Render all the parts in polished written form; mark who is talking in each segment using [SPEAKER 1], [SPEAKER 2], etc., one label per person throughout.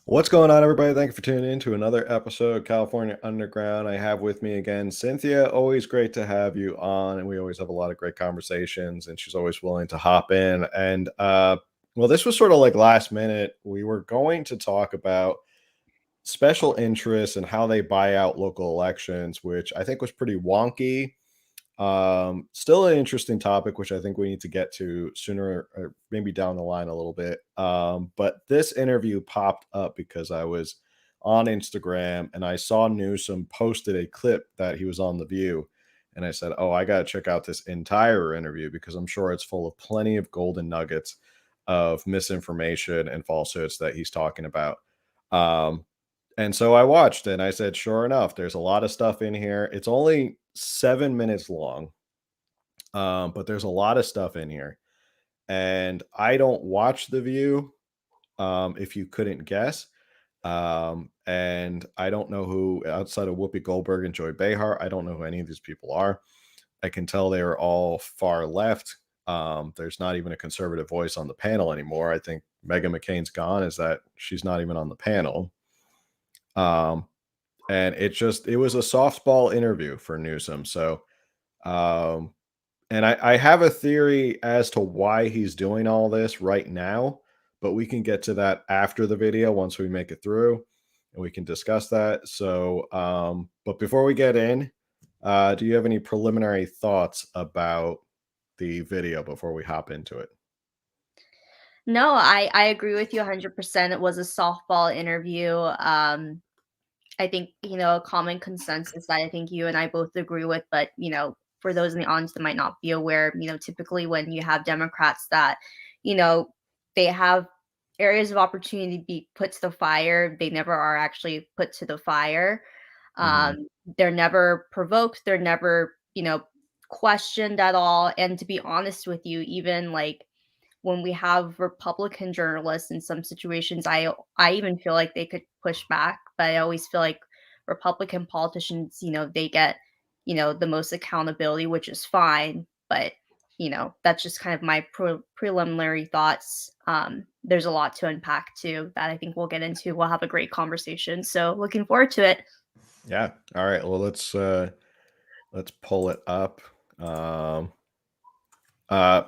[SPEAKER 1] What's going on, everybody? Thank you for tuning in to another episode of California Underground. I have with me again Cynthia. Always great to have you on, and we always have a lot of great conversations. And she's always willing to hop in. And well, this was sort of like last minute. We were going to talk about special interests and how they buy out local elections, which I think was pretty wonky. Still an interesting topic, which I think we need to get to sooner or maybe down the line a little bit. But this interview popped up because I was on Instagram and I saw Newsom posted a clip that he was on The View. And I said, oh, I got to check out this entire interview because I'm sure it's full of plenty of golden nuggets of misinformation and falsehoods that he's talking about. Um, and so I watched and I said, sure enough, there's a lot of stuff in here. It's only 7 minutes long, but there's a lot of stuff in here. And I don't watch The View, if you couldn't guess. And I don't know who, outside of Whoopi Goldberg and Joy Behar, I don't know who any of these people are. I can tell they are all far left. There's not even a conservative voice on the panel anymore. I think Meghan McCain's gone, is that she's not even on the panel. Um, and it was a softball interview for Newsom. So, um, and I have a theory as to why he's doing all this right now, but we can get to that after the video once we make it through and we can discuss that. So, but before we get in, do you have any preliminary thoughts about the video before we hop into it?
[SPEAKER 2] No, I agree with you 100%. It was a softball interview. I think, a common consensus that I think you and I both agree with, but, for those in the audience that might not be aware, typically when you have Democrats that, you know, they have areas of opportunity to be put to the fire, they never are actually put to the fire.
[SPEAKER 1] Mhm.
[SPEAKER 2] They're never provoked, they're never, questioned at all. And to be honest with you, even like when we have Republican journalists in some situations, I even feel like they could push back, but I always feel like Republican politicians, they get, the most accountability, which is fine. But that's just kind of my preliminary thoughts. There's a lot to unpack too that I think we'll get into. We'll have a great conversation. So looking forward to it.
[SPEAKER 1] Yeah. All right. Well, let's pull it up. Um, uh,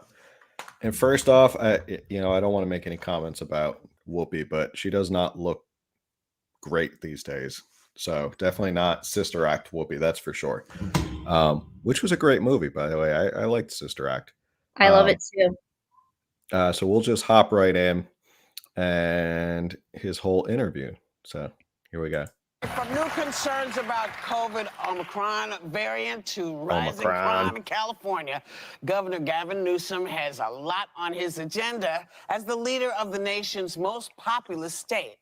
[SPEAKER 1] and first off, I don't want to make any comments about Whoopi, but she does not look great these days. So definitely not Sister Act Whoopi, that's for sure. Which was a great movie, by the way. I liked Sister Act.
[SPEAKER 2] I love
[SPEAKER 1] Um,
[SPEAKER 2] it too.
[SPEAKER 1] so we'll just hop right in and his whole interview. So here we go.
[SPEAKER 3] From new concerns about COVID Omicron variant to rising
[SPEAKER 1] Omicron.
[SPEAKER 3] crime in California, Governor Gavin Newsom has a lot on his agenda as the leader of the nation's most populous state.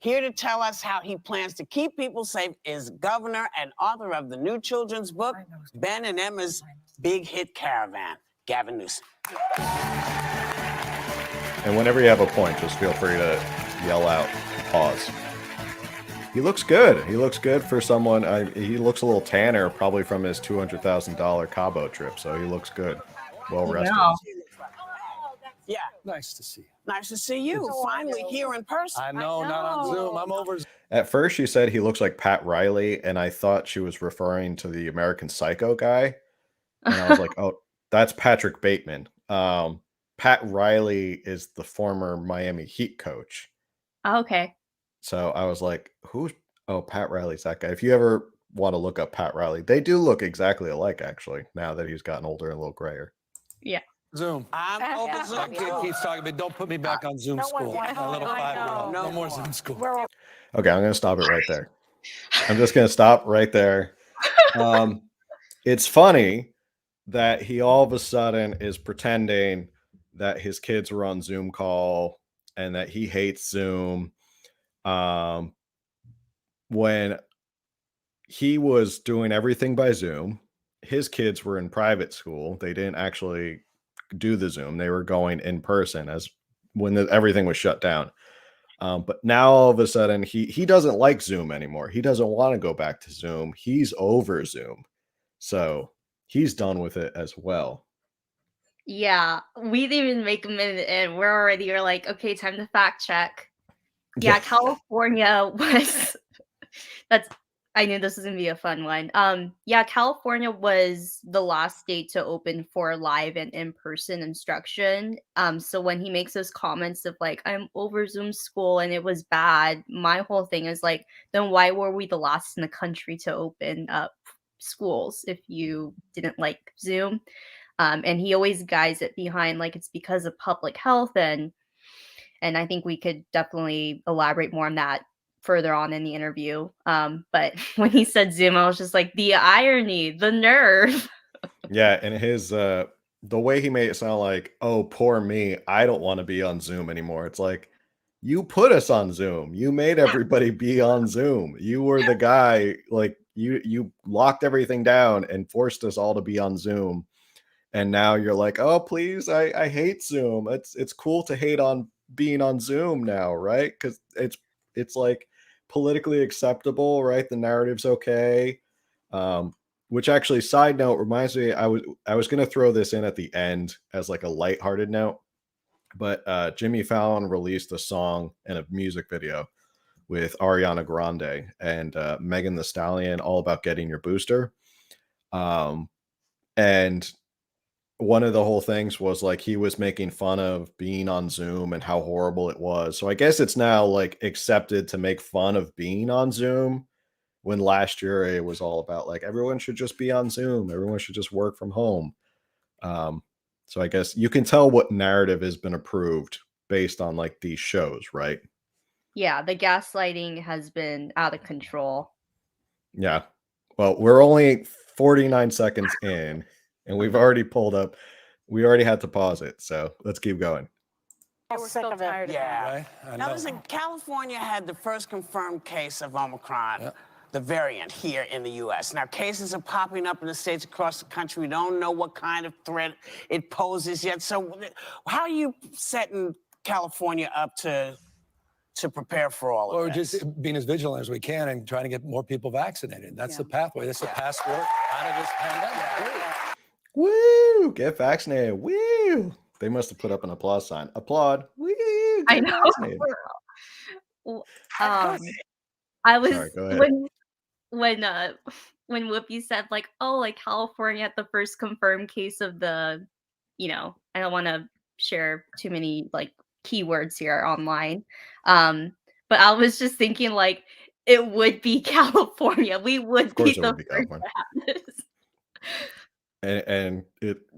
[SPEAKER 3] Here to tell us how he plans to keep people safe is Governor and author of the new children's book, Ben and Emma's Big Hit Caravan, Gavin Newsom.
[SPEAKER 1] And whenever you have a point, just feel free to yell out, pause. He looks good. He looks good for someone. He looks a little tanner, probably from his $200,000 Cabo trip. So he looks good, well rested.
[SPEAKER 2] Yeah.
[SPEAKER 3] Yeah.
[SPEAKER 4] Nice to see you.
[SPEAKER 3] Nice to see you. Finally here in person.
[SPEAKER 4] I know, not on Zoom. I'm over.
[SPEAKER 1] At first, she said he looks like Pat Riley, and I thought she was referring to the American Psycho guy. And I was like, oh, that's Patrick Bateman. Pat Riley is the former Miami Heat coach.
[SPEAKER 2] Okay.
[SPEAKER 1] So I was like, who's, oh, Pat Riley's that guy. If you ever want to look up Pat Riley, they do look exactly alike, actually, now that he's gotten older and a little grayer.
[SPEAKER 2] Yeah.
[SPEAKER 4] Zoom.
[SPEAKER 3] I'm over
[SPEAKER 4] That
[SPEAKER 3] Zoom.
[SPEAKER 4] kid keeps talking, but don't put me back on Zoom school.
[SPEAKER 3] wants
[SPEAKER 4] My little
[SPEAKER 3] to.
[SPEAKER 4] 5-year-old.
[SPEAKER 3] No
[SPEAKER 4] No more
[SPEAKER 3] more.
[SPEAKER 4] Zoom school.
[SPEAKER 1] Okay, I'm going to stop it right there. I'm just going to stop right there. It's funny that he all of a sudden is pretending that his kids were on Zoom call and that he hates Zoom. When he was doing everything by Zoom, his kids were in private school. They didn't actually do the Zoom. They were going in person as when everything was shut down. But now all of a sudden he doesn't like Zoom anymore. He doesn't want to go back to Zoom. He's over Zoom. So he's done with it as well.
[SPEAKER 2] Yeah, we didn't even make a minute and we're like, okay, time to fact check. Yeah,
[SPEAKER 1] Yeah.
[SPEAKER 2] California was that's I knew this was gonna be a fun one. Yeah, California was the last state to open for live and in-person instruction. So when he makes those comments of like, I'm over Zoom school and it was bad, my whole thing is like, then why were we the last in the country to open up schools if you didn't like Zoom? And he always guides it behind like it's because of public health, and I think we could definitely elaborate more on that further on in the interview. But when he said Zoom, I was just like, the irony, the nerve.
[SPEAKER 1] Yeah, and his the way he made it sound like, "Oh, poor me, I don't want to be on Zoom anymore." It's like, you put us on Zoom. You made everybody be on Zoom. You were the guy, like you locked everything down and forced us all to be on Zoom. And now you're like, "Oh, please, I hate Zoom. It's cool to hate on being on Zoom now, right? Because it's like politically acceptable, right? The narrative's okay." Um, which actually, side note, reminds me, I was gonna throw this in at the end as like a lighthearted note, but Jimmy Fallon released a song and a music video with Ariana Grande and Megan the Stallion, all about getting your booster. Um, and one of the whole things was like he was making fun of being on Zoom and how horrible it was. So I guess it's now like accepted to make fun of being on Zoom, when last year it was all about like everyone should just be on Zoom, everyone should just work from home. Um, so I guess you can tell what narrative has been approved based on like these shows, right?
[SPEAKER 2] Yeah, the gaslighting has been out of control.
[SPEAKER 1] Yeah. Well, we're only 49 seconds in and we've already pulled up. We already had to pause it. So let's keep going.
[SPEAKER 5] We're so tired of
[SPEAKER 3] Yeah.
[SPEAKER 5] that.
[SPEAKER 4] Right? I
[SPEAKER 3] Now,
[SPEAKER 4] know.
[SPEAKER 3] listen, California had the first confirmed case of Omicron, the variant, here in the U.S. Now, cases are popping up in the states across the country. We don't know what kind of threat it poses yet. So, how are you setting California up to prepare for all
[SPEAKER 4] Or
[SPEAKER 3] of this?
[SPEAKER 4] just being as vigilant as we can and trying to get more people vaccinated. That's the pathway. That's the passport out of this pandemic.
[SPEAKER 1] Woo! Get vaccinated. Woo! They must have put up an applause sign. Applaud. Woo!
[SPEAKER 2] I
[SPEAKER 1] Get
[SPEAKER 2] know.
[SPEAKER 1] vaccinated.
[SPEAKER 2] Well, I was
[SPEAKER 1] Sorry, go ahead.
[SPEAKER 2] when when Whoopi said like, oh, like California had the first confirmed case of the, I don't want to share too many like keywords here online. But I was just thinking like it would be California. We would
[SPEAKER 1] Of course
[SPEAKER 2] be
[SPEAKER 1] it
[SPEAKER 2] the
[SPEAKER 1] would be
[SPEAKER 2] first
[SPEAKER 1] California.
[SPEAKER 2] to have this.
[SPEAKER 1] And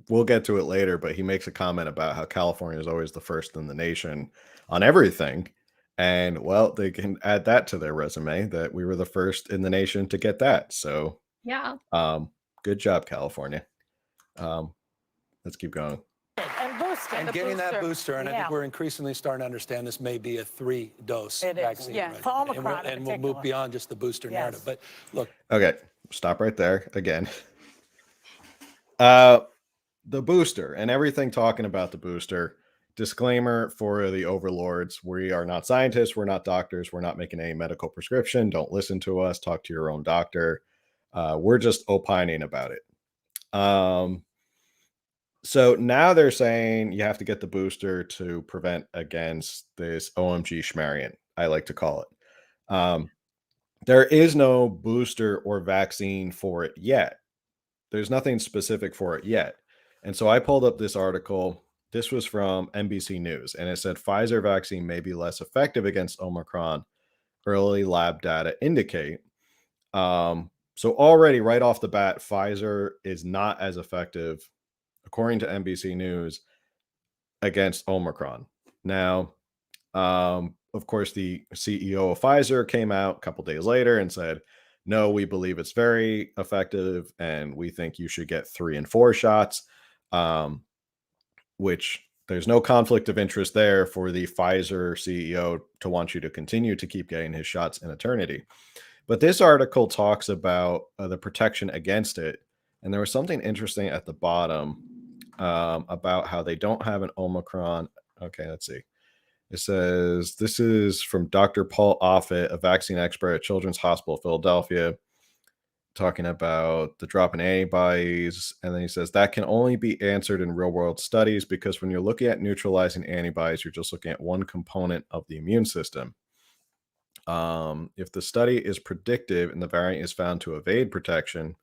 [SPEAKER 1] we'll get to it later, but he makes a comment about how California is always the first in the nation on everything. And well, they can add that to their resume that we were the first in the nation to get that. So
[SPEAKER 2] Yeah.
[SPEAKER 1] good job, California. Let's keep going.
[SPEAKER 5] And boosting.
[SPEAKER 4] And getting that booster, and I think we're increasingly starting to understand this may be a 3-dose
[SPEAKER 5] It is,
[SPEAKER 4] vaccine.
[SPEAKER 5] yeah,
[SPEAKER 4] right?
[SPEAKER 5] for Omicron in
[SPEAKER 4] and we'll move
[SPEAKER 5] particular.
[SPEAKER 4] beyond just the booster narrative. But look,
[SPEAKER 1] Okay, stop right there again. The booster and everything talking about the booster. Disclaimer for the overlords: we are not scientists, we're not doctors, we're not making any medical prescription. Don't listen to us, talk to your own doctor. We're just opining about it. So now they're saying you have to get the booster to prevent against this OMG schmariant, I like to call it. There is no booster or vaccine for it yet. There's nothing specific for it yet. And so I pulled up this article. This was from NBC News, and it said Pfizer vaccine may be less effective against Omicron. Early lab data indicate. So already right off the bat, Pfizer is not as effective, according to NBC News, against Omicron. Now, of course, the CEO of Pfizer came out a couple days later and said, no, we believe it's very effective and we think you should get 3 and 4 shots, which there's no conflict of interest there for the Pfizer CEO to want you to continue to keep getting his shots in eternity. But this article talks about the protection against it. And there was something interesting at the bottom about how they don't have an Omicron. Okay, let's see. It says, this is from Dr. Paul Offit, a vaccine expert at Children's Hospital Philadelphia, talking about the drop in antibodies. And then he says that can only be answered in real world studies because when you're looking at neutralizing antibodies, you're just looking at one component of the immune system. If the study is predictive and the variant is found to evade protection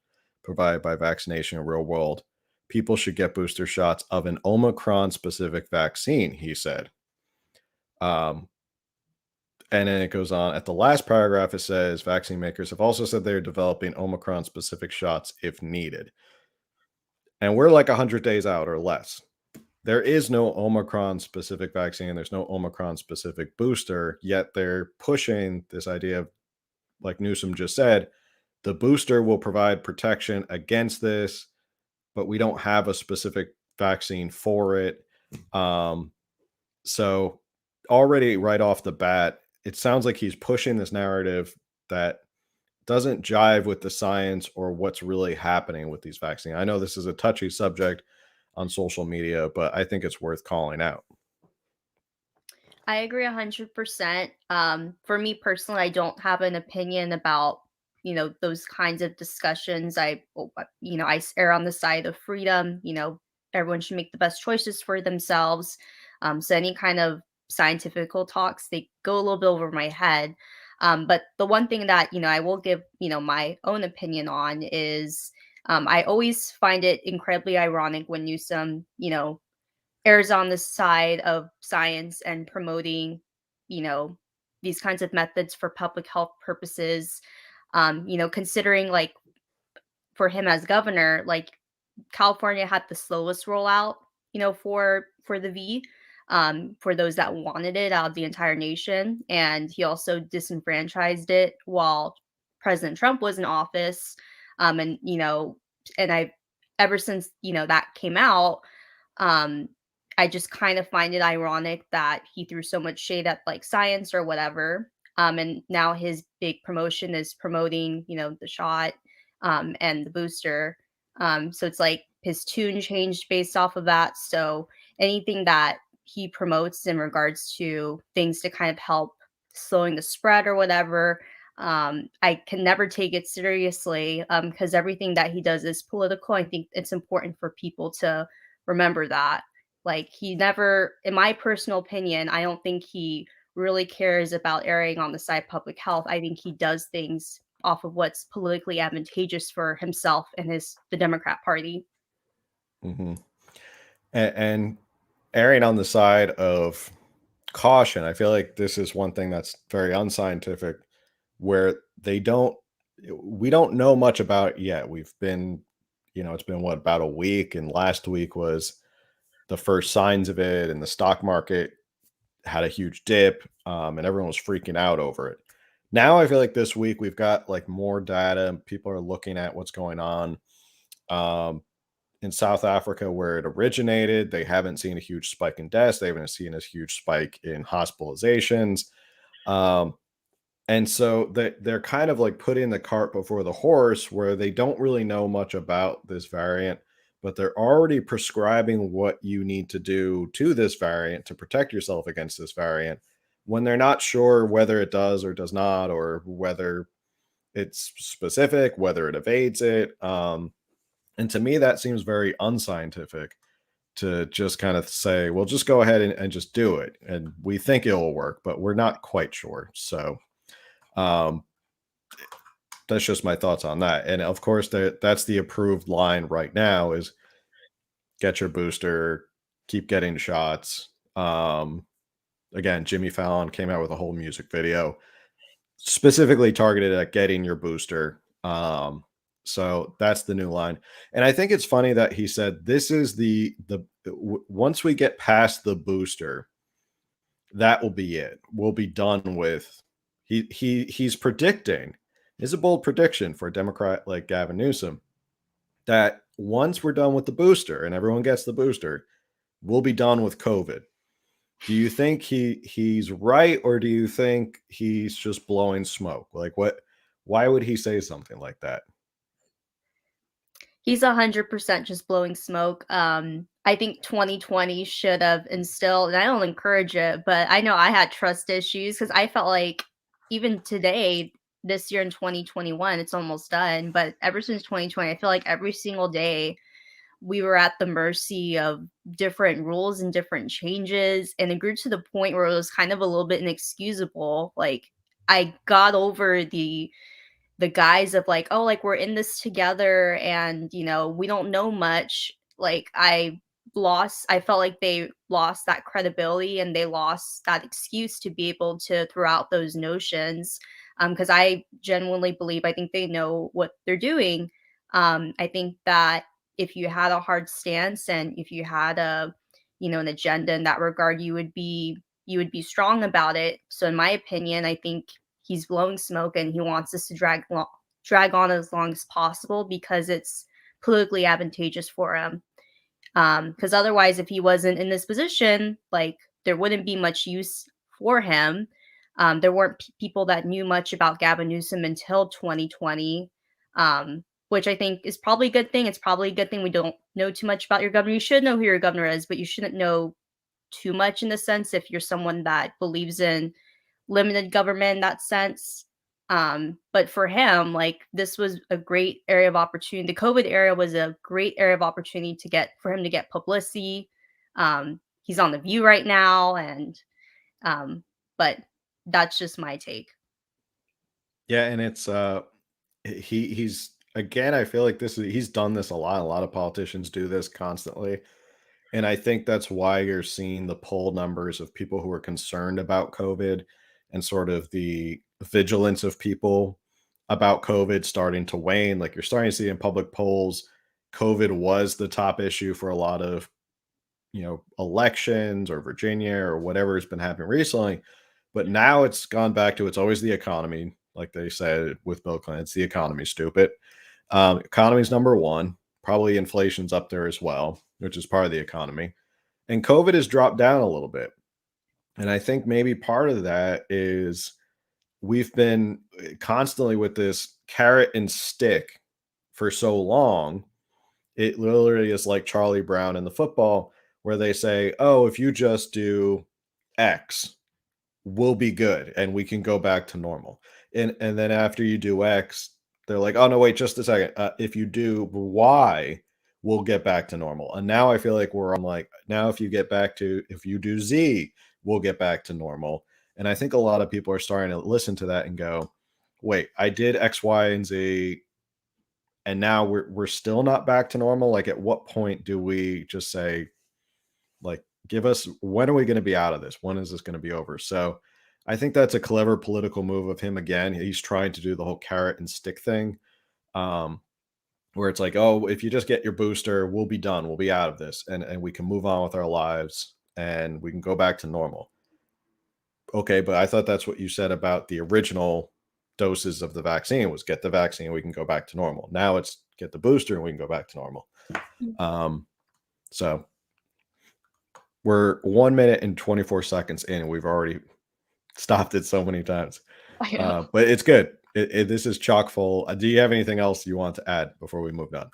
[SPEAKER 1] provided by vaccination in real world, people should get booster shots of an Omicron specific vaccine, he said. Um, and then it goes on at the last paragraph, it says vaccine makers have also said they're developing Omicron specific shots if needed. And we're like 100 days out or less. There is no Omicron specific vaccine. There's no Omicron specific booster, yet they're pushing this idea of, like Newsom just said, the booster will provide protection against this, but we don't have a specific vaccine for it. So already right off the bat, it sounds like he's pushing this narrative that doesn't jive with the science or what's really happening with these vaccines. I know this is a touchy subject on social media, but I think it's worth calling out.
[SPEAKER 2] I agree 100%. For me personally, I don't have an opinion about, those kinds of discussions. I err on the side of freedom. Everyone should make the best choices for themselves. So any kind of scientific talks, they go a little bit over my head. But the one thing that, I will give, my own opinion on is I always find it incredibly ironic when Newsom, errs on the side of science and promoting, you know, these kinds of methods for public health purposes. Considering like for him as governor, like California had the slowest rollout, for the V, for those that wanted it out of the entire nation, and he also disenfranchised it while President Trump was in office. And and I, ever since that came out, um, I just kind of find it ironic that he threw so much shade at like science or whatever. And now his big promotion is promoting, the shot, and the booster. So it's like his tune changed based off of that. So anything that he promotes in regards to things to kind of help slowing the spread or whatever, I can never take it seriously, because everything that he does is political. I think it's important for people to remember that. Like he never, in my personal opinion, I don't think he really cares about erring on the side of public health. I think he does things off of what's politically advantageous for himself and the Democrat Party.
[SPEAKER 1] Mm-hmm. And erring on the side of caution, I feel like this is one thing that's very unscientific, where we don't know much about it yet. We've been, it's been what, about a week, and last week was the first signs of it, and the stock market had a huge dip, and everyone was freaking out over it. Now I feel like this week we've got like more data, and people are looking at what's going on. In South Africa, where it originated, they haven't seen a huge spike in deaths. They haven't seen a huge spike in hospitalizations. And so they're kind of like putting the cart before the horse, where they don't really know much about this variant, but they're already prescribing what you need to do to this variant to protect yourself against this variant, when they're not sure whether it does or does not, or whether it's specific, whether it evades it. And to me, that seems very unscientific, to just kind of say, well, just go ahead and just do it. And we think it will work, but we're not quite sure. So that's just my thoughts on that. And of course, that's the approved line right now is get your booster, keep getting shots. Again, Jimmy Fallon came out with a whole music video specifically targeted at getting your booster. So that's the new line. And I think it's funny that he said this is once we get past the booster, that will be it. We'll be done with. He's predicting. Is a bold prediction for a Democrat like Gavin Newsom, that once we're done with the booster and everyone gets the booster, we'll be done with COVID. Do you think he's right, or do you think he's just blowing smoke? Like why would he say something like that?
[SPEAKER 2] He's 100% just blowing smoke. I think 2020 should have instilled, and I don't encourage it, but I know I had trust issues because I felt like even today, this year in 2021, it's almost done. But ever since 2020, I feel like every single day we were at the mercy of different rules and different changes. And it grew to the point where it was kind of a little bit inexcusable. Like, I got over the guise of like, oh, like we're in this together and we don't know much. Like I felt like they lost that credibility and they lost that excuse to be able to throw out those notions. Because I genuinely believe, I think they know what they're doing. I think that if you had a hard stance and if you had an agenda in that regard, you would be strong about it. So in my opinion, I think he's blowing smoke and he wants us to drag on as long as possible because it's politically advantageous for him. Because otherwise, if he wasn't in this position, like there wouldn't be much use for him. There weren't people that knew much about Gavin Newsom until 2020, which I think is probably a good thing. It's probably a good thing we don't know too much about your governor. You should know who your governor is, but you shouldn't know too much in the sense if you're someone that believes in limited government in that sense. But for him, like this was a great area of opportunity. The COVID era was a great area of opportunity for him to get publicity. He's on The View right now, and but that's just my take.
[SPEAKER 1] Yeah, and it's he's again, I feel like he's done this a lot. A lot of politicians do this constantly. And I think that's why you're seeing the poll numbers of people who are concerned about COVID and sort of the vigilance of people about COVID starting to wane. Like you're starting to see in public polls, COVID was the top issue for a lot of, elections or Virginia or whatever has been happening recently. But now it's gone back to it's always the economy. Like they said with Bill Clinton, it's the economy, stupid. Economy's number one. Probably inflation's up there as well, which is part of the economy. And COVID has dropped down a little bit. And I think maybe part of that is we've been constantly with this carrot and stick for so long. It literally is like Charlie Brown in the football, where they say, oh, if you just do X, we'll be good and we can go back to normal. And then after you do X, they're like, oh no, wait, just a second. If you do Y, we'll get back to normal. And now I feel like we're on like now if you do Z, we'll get back to normal. And I think a lot of people are starting to listen to that and go, wait, I did X, Y, and Z, and now we're still not back to normal. Like at what point do we just say, like, give us, when are we going to be out of this? When is this going to be over? So I think that's a clever political move of him again. He's trying to do the whole carrot and stick thing, where it's like, oh, if you just get your booster, we'll be done. We'll be out of this and we can move on with our lives and we can go back to normal. Okay, but I thought that's what you said about the original doses of the vaccine was get the vaccine and we can go back to normal. Now it's get the booster and we can go back to normal. So we're 1 minute and 24 seconds in and we've already stopped it so many times. But it's good. This is chock full. Do you have anything else you want to add before we move on?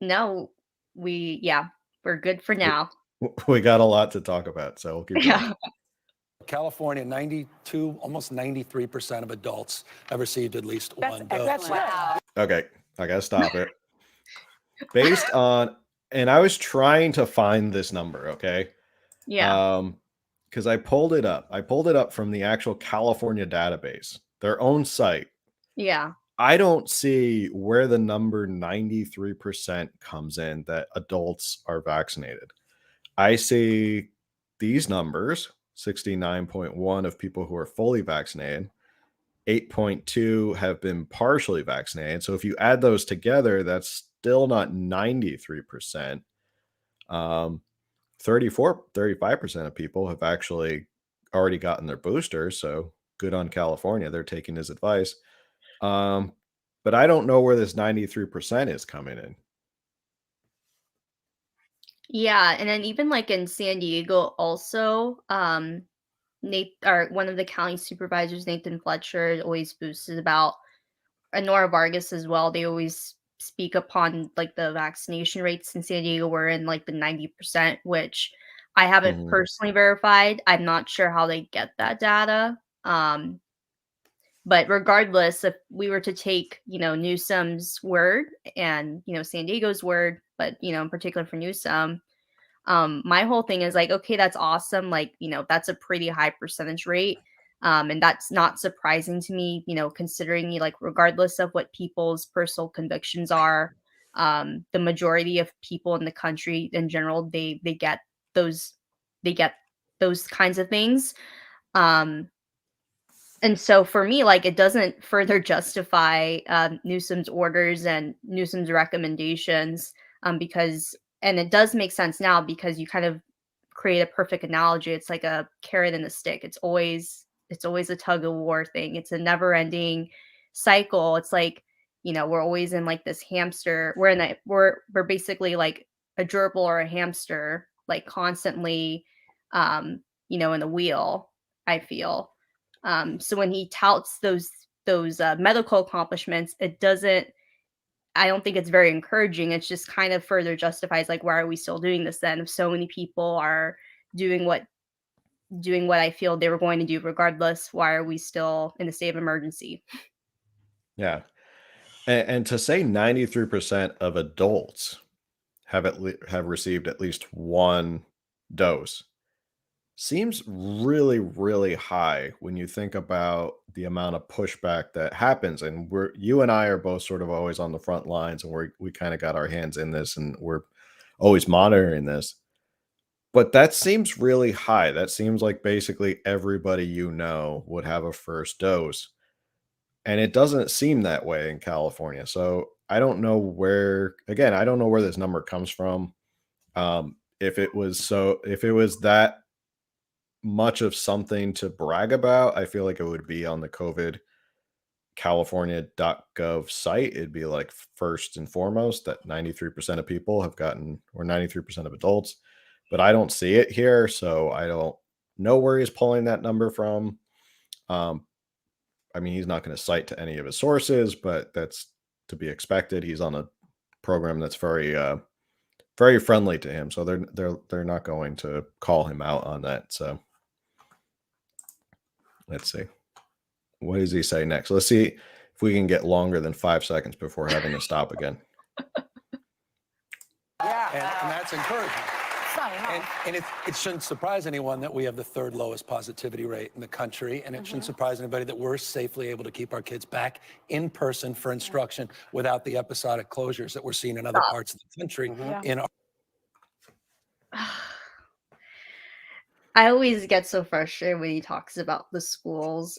[SPEAKER 2] No, we're good for now.
[SPEAKER 1] We got a lot to talk about, so we'll keep going.
[SPEAKER 2] Yeah.
[SPEAKER 4] California, 92, almost 93% of adults have received at least one dose.
[SPEAKER 5] That's right.
[SPEAKER 1] Okay, I gotta stop it. Based on, and I was trying to find this number, okay?
[SPEAKER 2] Yeah.
[SPEAKER 1] Because I pulled it up. I pulled it up from the actual California database, their own site.
[SPEAKER 2] Yeah.
[SPEAKER 1] I don't see where the number 93% comes in that adults are vaccinated. I see these numbers, 69.1 of people who are fully vaccinated, 8.2 have been partially vaccinated. So if you add those together, that's still not 93%. 35% of people have actually already gotten their booster. So good on California. They're taking his advice. But I don't know where this 93% is coming in.
[SPEAKER 2] Yeah, and then even like in San Diego also, one of the county supervisors, Nathan Fletcher, always boosted about, and Nora Vargas as well. They always speak upon like the vaccination rates in San Diego were in like the 90%, which I haven't personally verified. I'm not sure how they get that data. But regardless, if we were to take, Newsom's word and, San Diego's word, but, in particular for Newsom, my whole thing is like, okay, that's awesome. Like, that's a pretty high percentage rate. And that's not surprising to me, considering like regardless of what people's personal convictions are, the majority of people in the country in general, they get those they get those kinds of things. Um, and so for me, like it doesn't further justify Newsom's orders and Newsom's recommendations, because and it does make sense now because you kind of create a perfect analogy. It's like a carrot and a stick. It's always a tug of war thing. It's a never ending cycle. It's like, we're always in like this hamster. We're basically like a gerbil or a hamster, like constantly, in the wheel. I feel. So when he touts those medical accomplishments, it doesn't. I don't think it's very encouraging. It's just kind of further justifies like why are we still doing this then? If so many people are doing what I feel they were going to do regardless, why are we still in a state of emergency?
[SPEAKER 1] Yeah. And to say 93% of adults have received at least one dose seems really, really high when you think about the amount of pushback that happens. And you and I are both sort of always on the front lines, and we kind of got our hands in this, and we're always monitoring this. But that seems really high. That seems like basically everybody would have a first dose. And it doesn't seem that way in California. So I don't know where this number comes from. If it was that much of something to brag about, I feel like it would be on the COVID California.gov site. It'd be like first and foremost that 93% of people have gotten, or 93% of adults, but I don't see it here. So I don't know where he's pulling that number from. Um, I mean, he's not going to cite to any of his sources, but that's to be expected. He's on a program that's very friendly to him, so they're not going to call him out on that. So let's see. What does he say next? Let's see if we can get longer than 5 seconds before having to stop again.
[SPEAKER 4] And that's encouraging.
[SPEAKER 5] It's not enough.
[SPEAKER 4] And it shouldn't surprise anyone that we have the third lowest positivity rate in the country. And it shouldn't surprise anybody that we're safely able to keep our kids back in person for instruction without the episodic closures that we're seeing in other parts of the country. In our
[SPEAKER 2] I always get so frustrated when he talks about the schools.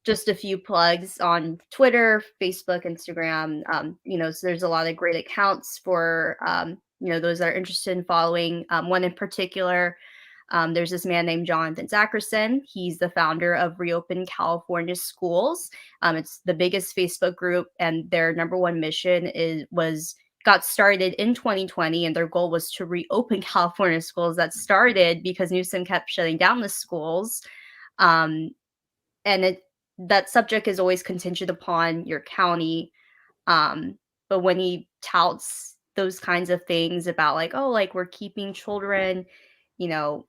[SPEAKER 2] Just a few plugs on Twitter, Facebook, Instagram. So there's a lot of great accounts for those that are interested in following. One in particular, there's this man named Jonathan Zackerson. He's the founder of Reopen California Schools. It's the biggest Facebook group, and their number one mission got started in 2020, and their goal was to reopen California schools. That started because Newsom kept shutting down the schools. And that subject is always contingent upon your county. But when he touts those kinds of things about like, oh, like we're keeping children, you know,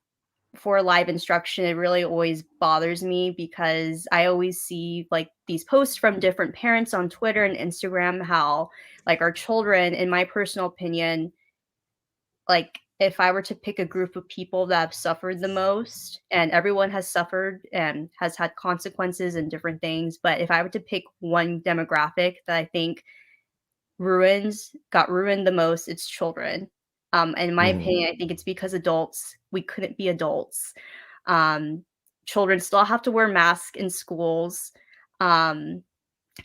[SPEAKER 2] for live instruction, it really always bothers me because I always see like these posts from different parents on Twitter and Instagram how like our children, in my personal opinion, like if I were to pick a group of people that have suffered the most, and everyone has suffered and has had consequences and different things, but if I were to pick one demographic that I think got ruined the most, it's children. And in my opinion, I think it's because we couldn't be adults. Children still have to wear masks in schools, and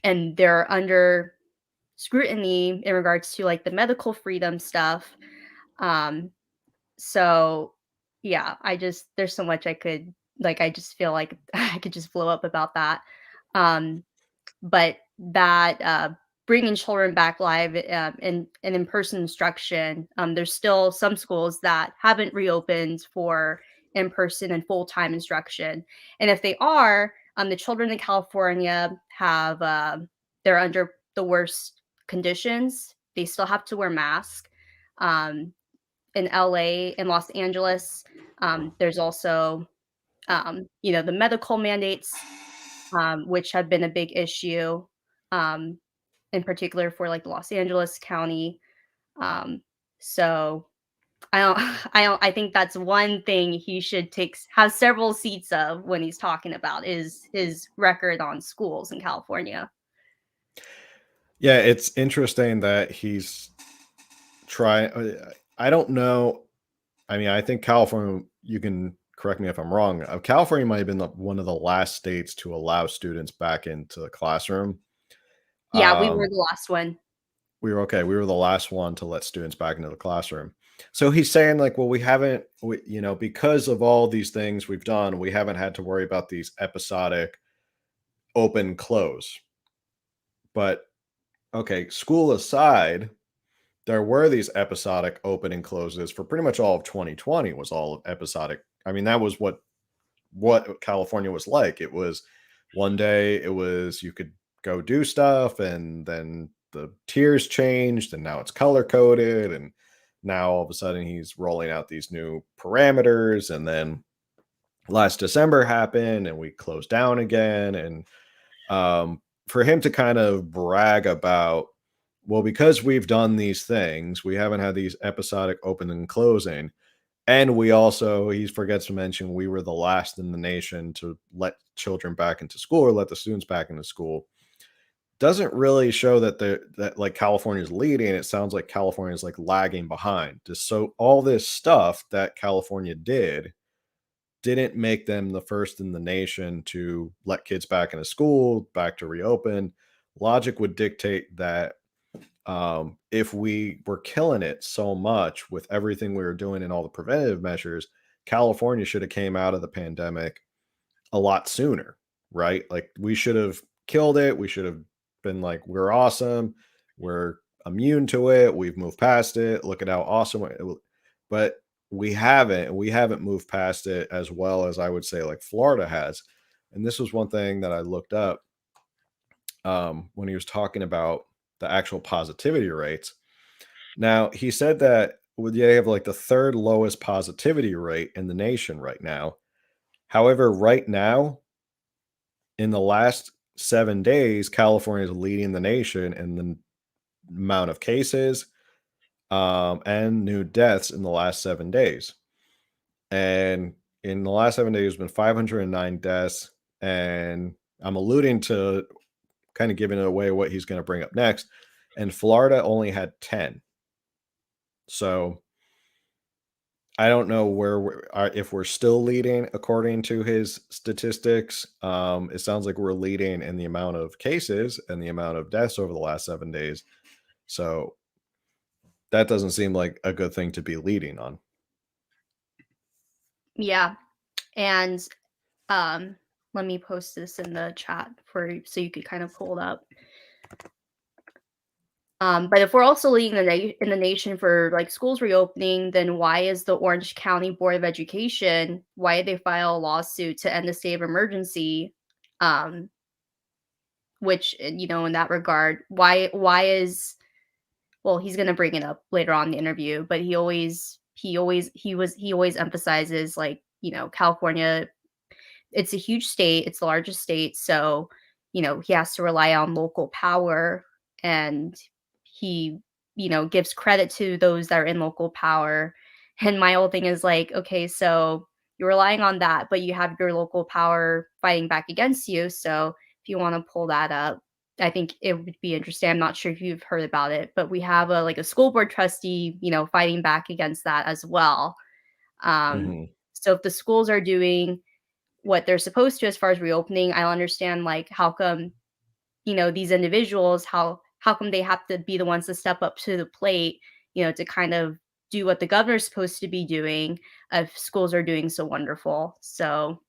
[SPEAKER 2] they're under scrutiny in regards to like the medical freedom stuff. So yeah, there's so much I just feel like I could just blow up about that. Um, but that bringing children back live and in-person instruction, there's still some schools that haven't reopened for in-person and full-time instruction, and if they are, the children in California have they're under the worst conditions. They still have to wear masks. In LA and Los Angeles, there's also the medical mandates, which have been a big issue, um, in particular for like Los Angeles County. So I think that's one thing he should have several seats of when he's talking about is his record on schools in California.
[SPEAKER 1] Yeah, it's interesting that he's trying. I don't know. I mean, I think California, you can correct me if I'm wrong. California might have been one of the last states to allow students back into the classroom.
[SPEAKER 2] Yeah, we were
[SPEAKER 1] Um,
[SPEAKER 2] the last one.
[SPEAKER 1] we were okay. We were the last one to let students back into the classroom. So he's saying, like, well, we haven't, because of all these things we've done, we haven't had to worry about these episodic open close. But okay, school aside, there were these episodic open and closes for pretty much all of 2020 was all episodic. I mean, that was what California was like. It was one day it was you could go do stuff, and then the tiers changed, and now it's color coded, and now all of a sudden he's rolling out these new parameters, and then last December happened and we closed down again. And for him to kind of brag about, well, because we've done these things, we haven't had these episodic open and closing. And he forgets to mention we were the last in the nation to let children back into school or let the students back into school. Doesn't really show that like California's leading. It sounds like California's like lagging behind. Just so all this stuff that California didn't make them the first in the nation to let kids back into school, back to reopen. Logic would dictate that if we were killing it so much with everything we were doing and all the preventative measures, California should have came out of the pandemic a lot sooner, right? Like we should have killed it. We should have been like, we're awesome. We're immune to it. We've moved past it. Look at how awesome. But we haven't moved past it as well as I would say like Florida has. And this was one thing that I looked up when he was talking about the actual positivity rates. Now, he said that they have like the third lowest positivity rate in the nation right now. However, right now, in the last 7 days, California is leading the nation in the amount of cases and new deaths in the last 7 days. And in the last 7 days, there's been 509 deaths. And I'm alluding to kind of giving away what he's going to bring up next. And Florida only had 10. So I don't know if we're still leading according to his statistics. It sounds like we're leading in the amount of cases and the amount of deaths over the last 7 days. So that doesn't seem like a good thing to be leading on.
[SPEAKER 2] Yeah. And let me post this in the chat so you could kind of pull it up. But if we're also leading in the nation for like schools reopening, then why is the Orange County Board of Education, why did they file a lawsuit to end the state of emergency? Which, in that regard, why is, well, he's going to bring it up later on in the interview, but he always emphasizes like, California, it's a huge state, it's the largest state, so he has to rely on local power, and he gives credit to those that are in local power. And my whole thing is like, okay, so you're relying on that, but you have your local power fighting back against you. So if you want to pull that up, I think it would be interesting. I'm not sure if you've heard about it, but we have a school board trustee fighting back against that as well. So if the schools are doing what they're supposed to as far as reopening, I'll understand like how come these individuals, how come they have to be the ones to step up to the plate, to kind of do what the governor's supposed to be doing if schools are doing so wonderful. So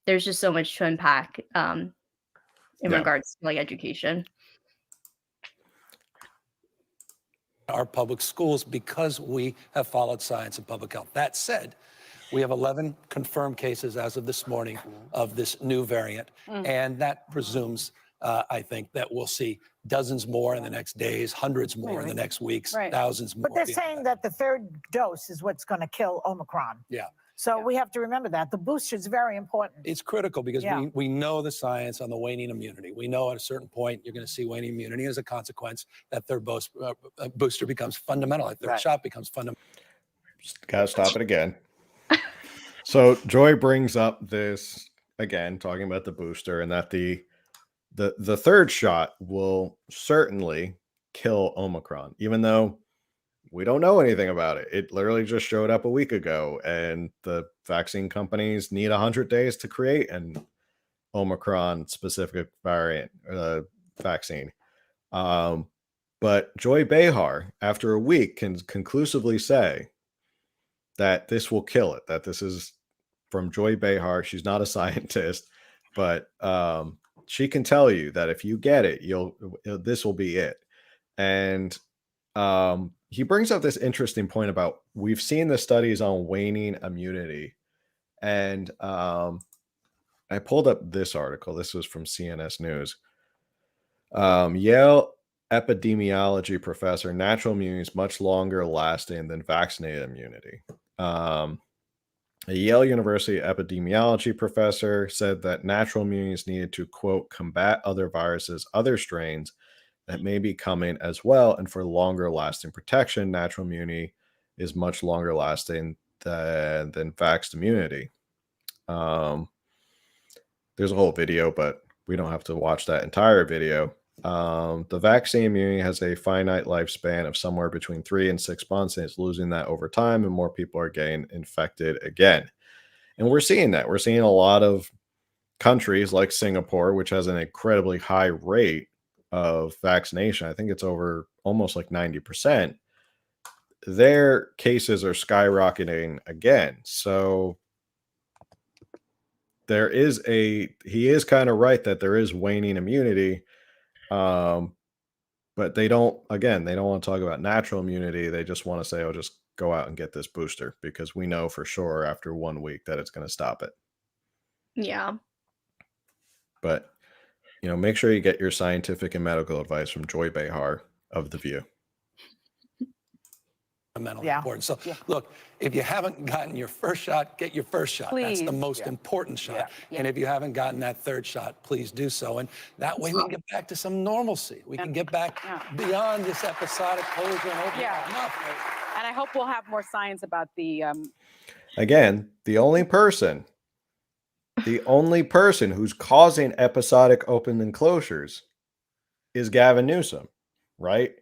[SPEAKER 2] there's just so much to unpack in regards to like education.
[SPEAKER 4] Our public schools because we have followed science and public health. That said, we have 11 confirmed cases as of this morning of this new variant, and that presumes, I think, that we'll see dozens more in the next days, hundreds more in the next weeks, thousands more.
[SPEAKER 5] But they're saying that the third dose is what's going to kill Omicron.
[SPEAKER 4] Yeah.
[SPEAKER 5] So we have to remember that. The booster is very important.
[SPEAKER 4] It's critical because we know the science on the waning immunity. We know at a certain point you're going to see waning immunity. As a consequence, that third booster becomes fundamental. That third shot becomes fundamental.
[SPEAKER 1] Gotta stop it again. So Joy brings up this again, talking about the booster, and that the third shot will certainly kill Omicron, even though we don't know anything about it. It literally just showed up a week ago, and the vaccine companies need 100 days to create an Omicron specific variant vaccine. But Joy Behar, after a week, can conclusively say that this will kill it. That this is from Joy Behar. She's not a scientist, but she can tell you that if you get it, this will be it. And he brings up this interesting point about we've seen the studies on waning immunity, and I pulled up this article. This was from CNS News. Yale epidemiology professor, natural immunity is much longer lasting than vaccinated immunity. A Yale University epidemiology professor said that natural immunity is needed to, quote, combat other viruses, other strains that may be coming as well. And for longer lasting protection, natural immunity is much longer lasting than vaxxed immunity. There's a whole video, but we don't have to watch that entire video. The vaccine immunity has a finite lifespan of somewhere between 3 and 6 months, and it's losing that over time, and more people are getting infected again. And we're seeing that. We're seeing a lot of countries like Singapore, which has an incredibly high rate of vaccination. I think it's over almost like 90%. Their cases are skyrocketing again. So he is kind of right that there is waning immunity. But they don't want to talk about natural immunity. They just want to say, oh, just go out and get this booster, because we know for sure after 1 week that it's going to stop it.
[SPEAKER 2] Yeah.
[SPEAKER 1] But, make sure you get your scientific and medical advice from Joy Behar of The View.
[SPEAKER 4] Fundamentally important. So look, if you haven't gotten your first shot, get your first shot.
[SPEAKER 6] Please.
[SPEAKER 4] That's the most important shot.
[SPEAKER 6] Yeah.
[SPEAKER 4] And if you haven't gotten that third shot, please do so. And that way we can get back to some normalcy. We can get back beyond this episodic closure and opening.
[SPEAKER 6] Yeah. And I hope we'll have more science about the
[SPEAKER 1] Again, the only person who's causing episodic open and closures is Gavin Newsom, right?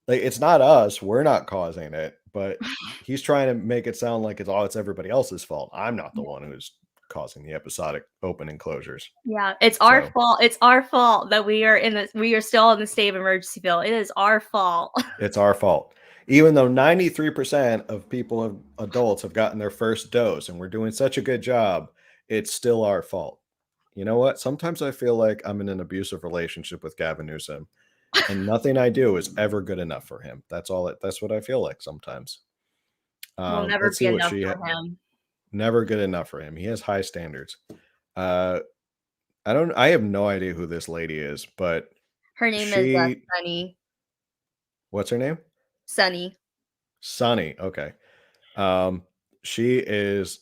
[SPEAKER 1] Like, it's not us. We're not causing it, but he's trying to make it sound like it's everybody else's fault. I'm not the one who's causing the episodic open and closures.
[SPEAKER 2] Yeah, it's our fault. It's our fault that we are still in the state of emergency, Bill. It is our fault.
[SPEAKER 1] It's our fault. Even though 93% of adults have gotten their first dose and we're doing such a good job, it's still our fault. You know what? Sometimes I feel like I'm in an abusive relationship with Gavin Newsom, and nothing I do is ever good enough for him. That's what I feel like sometimes.
[SPEAKER 2] Will never be enough for him.
[SPEAKER 1] Never good enough for him. He has high standards. I have no idea who this lady is, but
[SPEAKER 2] her name is Sunny.
[SPEAKER 1] What's her name?
[SPEAKER 2] Sunny.
[SPEAKER 1] Sunny. Okay. She is.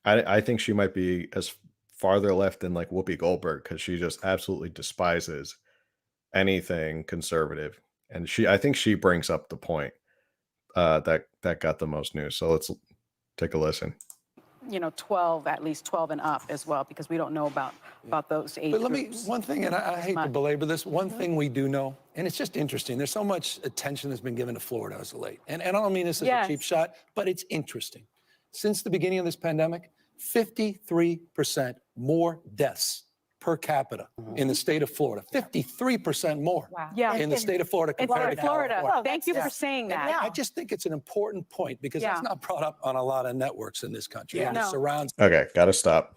[SPEAKER 1] I think she might be as farther left than like Whoopi Goldberg, because she just absolutely despises anything conservative, and I think she brings up the point that got the most news. So let's take a listen.
[SPEAKER 6] 12, at least 12 and up as well, because we don't know about those age groups.
[SPEAKER 4] One thing, and I hate to belabor this, one thing we do know, and it's just interesting, there's so much attention that's been given to Florida as of late. And I don't mean this as a cheap shot, but it's interesting. Since the beginning of this pandemic, 53% more deaths per capita in the state of Florida. 53% more in the state of Florida compared to California.
[SPEAKER 6] Well, thank you for saying that.
[SPEAKER 4] I just think it's an important point, because that's not brought up on a lot of networks in this country. And it surrounds.
[SPEAKER 1] Okay, gotta stop.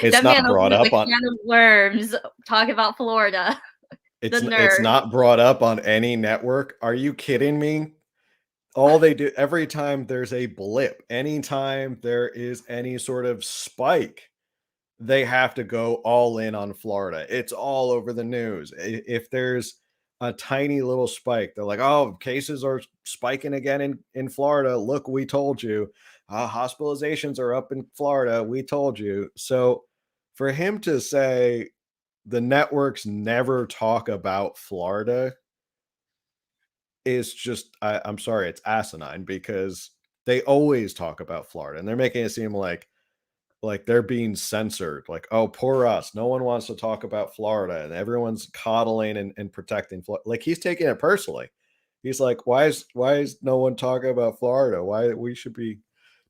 [SPEAKER 1] It's
[SPEAKER 2] That
[SPEAKER 1] not
[SPEAKER 2] man
[SPEAKER 1] brought
[SPEAKER 2] opened
[SPEAKER 1] up
[SPEAKER 2] a
[SPEAKER 1] on.
[SPEAKER 2] can of worms. Talk about Florida.
[SPEAKER 1] It's not brought up on any network. Are you kidding me? All they do every time there's a blip, anytime there is any sort of spike, they have to go all in on Florida. It's all over the news. If there's a tiny little spike, they're like, oh, cases are spiking again in Florida. Look, we told you. Hospitalizations are up in Florida. We told you. So for him to say the networks never talk about Florida is just, I'm sorry, it's asinine, because they always talk about Florida, and they're making it seem like they're being censored. Like, oh, poor us. No one wants to talk about Florida, and everyone's coddling and protecting Florida. Like he's taking it personally. He's like, why is no one talking about Florida? Why we should be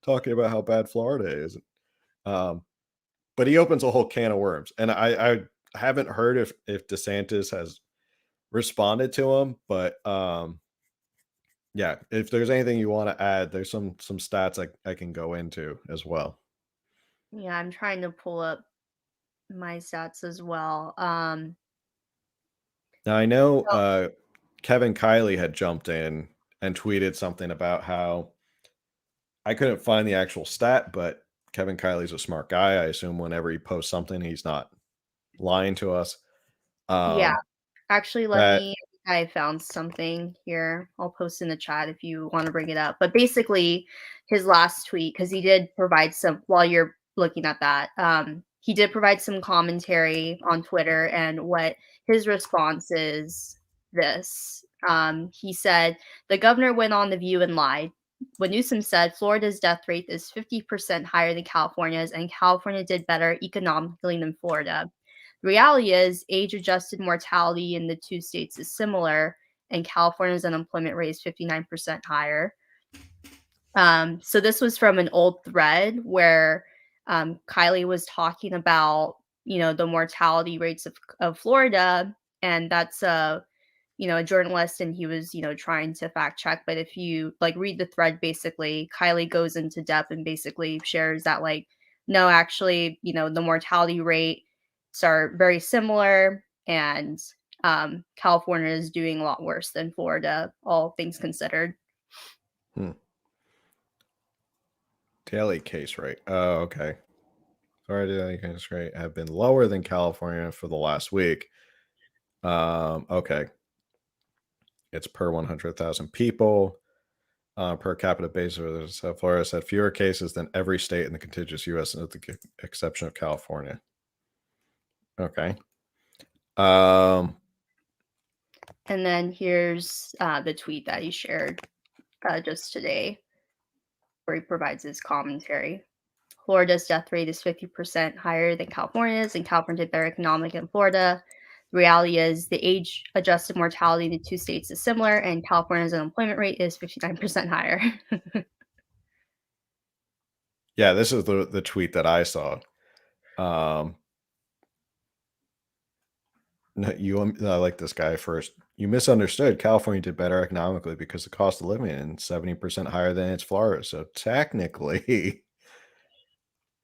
[SPEAKER 1] talking about how bad Florida is. Um, but he opens a whole can of worms, and I haven't heard if DeSantis has responded to him, but yeah, if there's anything you want to add, there's some stats I can go into as well.
[SPEAKER 2] Yeah, I'm trying to pull up my stats as well.
[SPEAKER 1] Now I know
[SPEAKER 2] So
[SPEAKER 1] Kevin Kiley had jumped in and tweeted something about how I couldn't find the actual stat, but Kevin Kiley's a smart guy. I assume whenever he posts something, he's not lying to us.
[SPEAKER 2] yeah,
[SPEAKER 1] Um,
[SPEAKER 2] actually,
[SPEAKER 1] that
[SPEAKER 2] I found something here. I'll post in the chat if you want to bring it up. But basically, his last tweet, because he did provide some, while you're looking at that, he did provide some commentary on Twitter, and what his response is this. He said, the governor went on The View and lied. When Newsom said Florida's death rate is 50% higher than California's, and California did better economically than Florida. The reality is, age adjusted mortality in the two states is similar, and California's unemployment rate is 59% higher. So this was from an old thread where Kylie was talking about, the mortality rates of Florida, and that's a journalist, and he was, trying to fact check. But if you like read the thread, basically, Kylie goes into depth and basically shares that, like, no, actually, the mortality rates are very similar, and California is doing a lot worse than Florida, all things considered.
[SPEAKER 1] daily case rate. Oh, okay. Sorry, daily case rate have been lower than California for the last week. Okay. It's per 100,000 people. Per capita basis, Florida has had fewer cases than every state in the contiguous U.S., with the exception of California. Okay.
[SPEAKER 2] And then here's the tweet that he shared just today, where he provides his commentary. Florida's death rate is 50% higher than California's, and California did better economic than Florida. The reality is, the age adjusted mortality in the two states is similar, and California's unemployment rate is 59% higher.
[SPEAKER 1] Yeah, this is the tweet that I saw. No, I like this guy first. You misunderstood. California did better economically because the cost of living is 70% higher than it's Florida. So technically,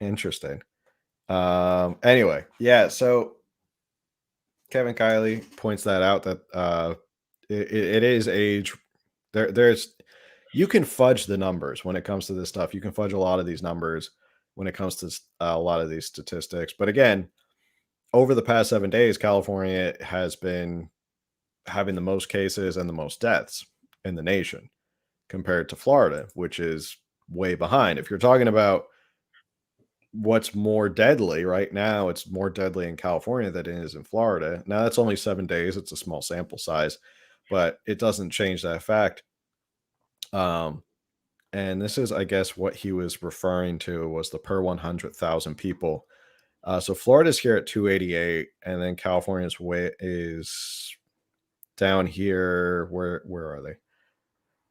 [SPEAKER 1] interesting. Anyway, yeah. So Kevin Kiley points that out, that it is age. There's you can fudge the numbers when it comes to this stuff. You can fudge a lot of these numbers when it comes to a lot of these statistics. But again, over the past 7 days, California has been having the most cases and the most deaths in the nation compared to Florida, which is way behind. If you're talking about what's more deadly right now, it's more deadly in California than it is in Florida. Now, that's only 7 days. It's a small sample size, but it doesn't change that fact. And this is, I guess, what he was referring to was the per 100,000 people. So Florida's here at 288, and then California's way is down here. Where are they?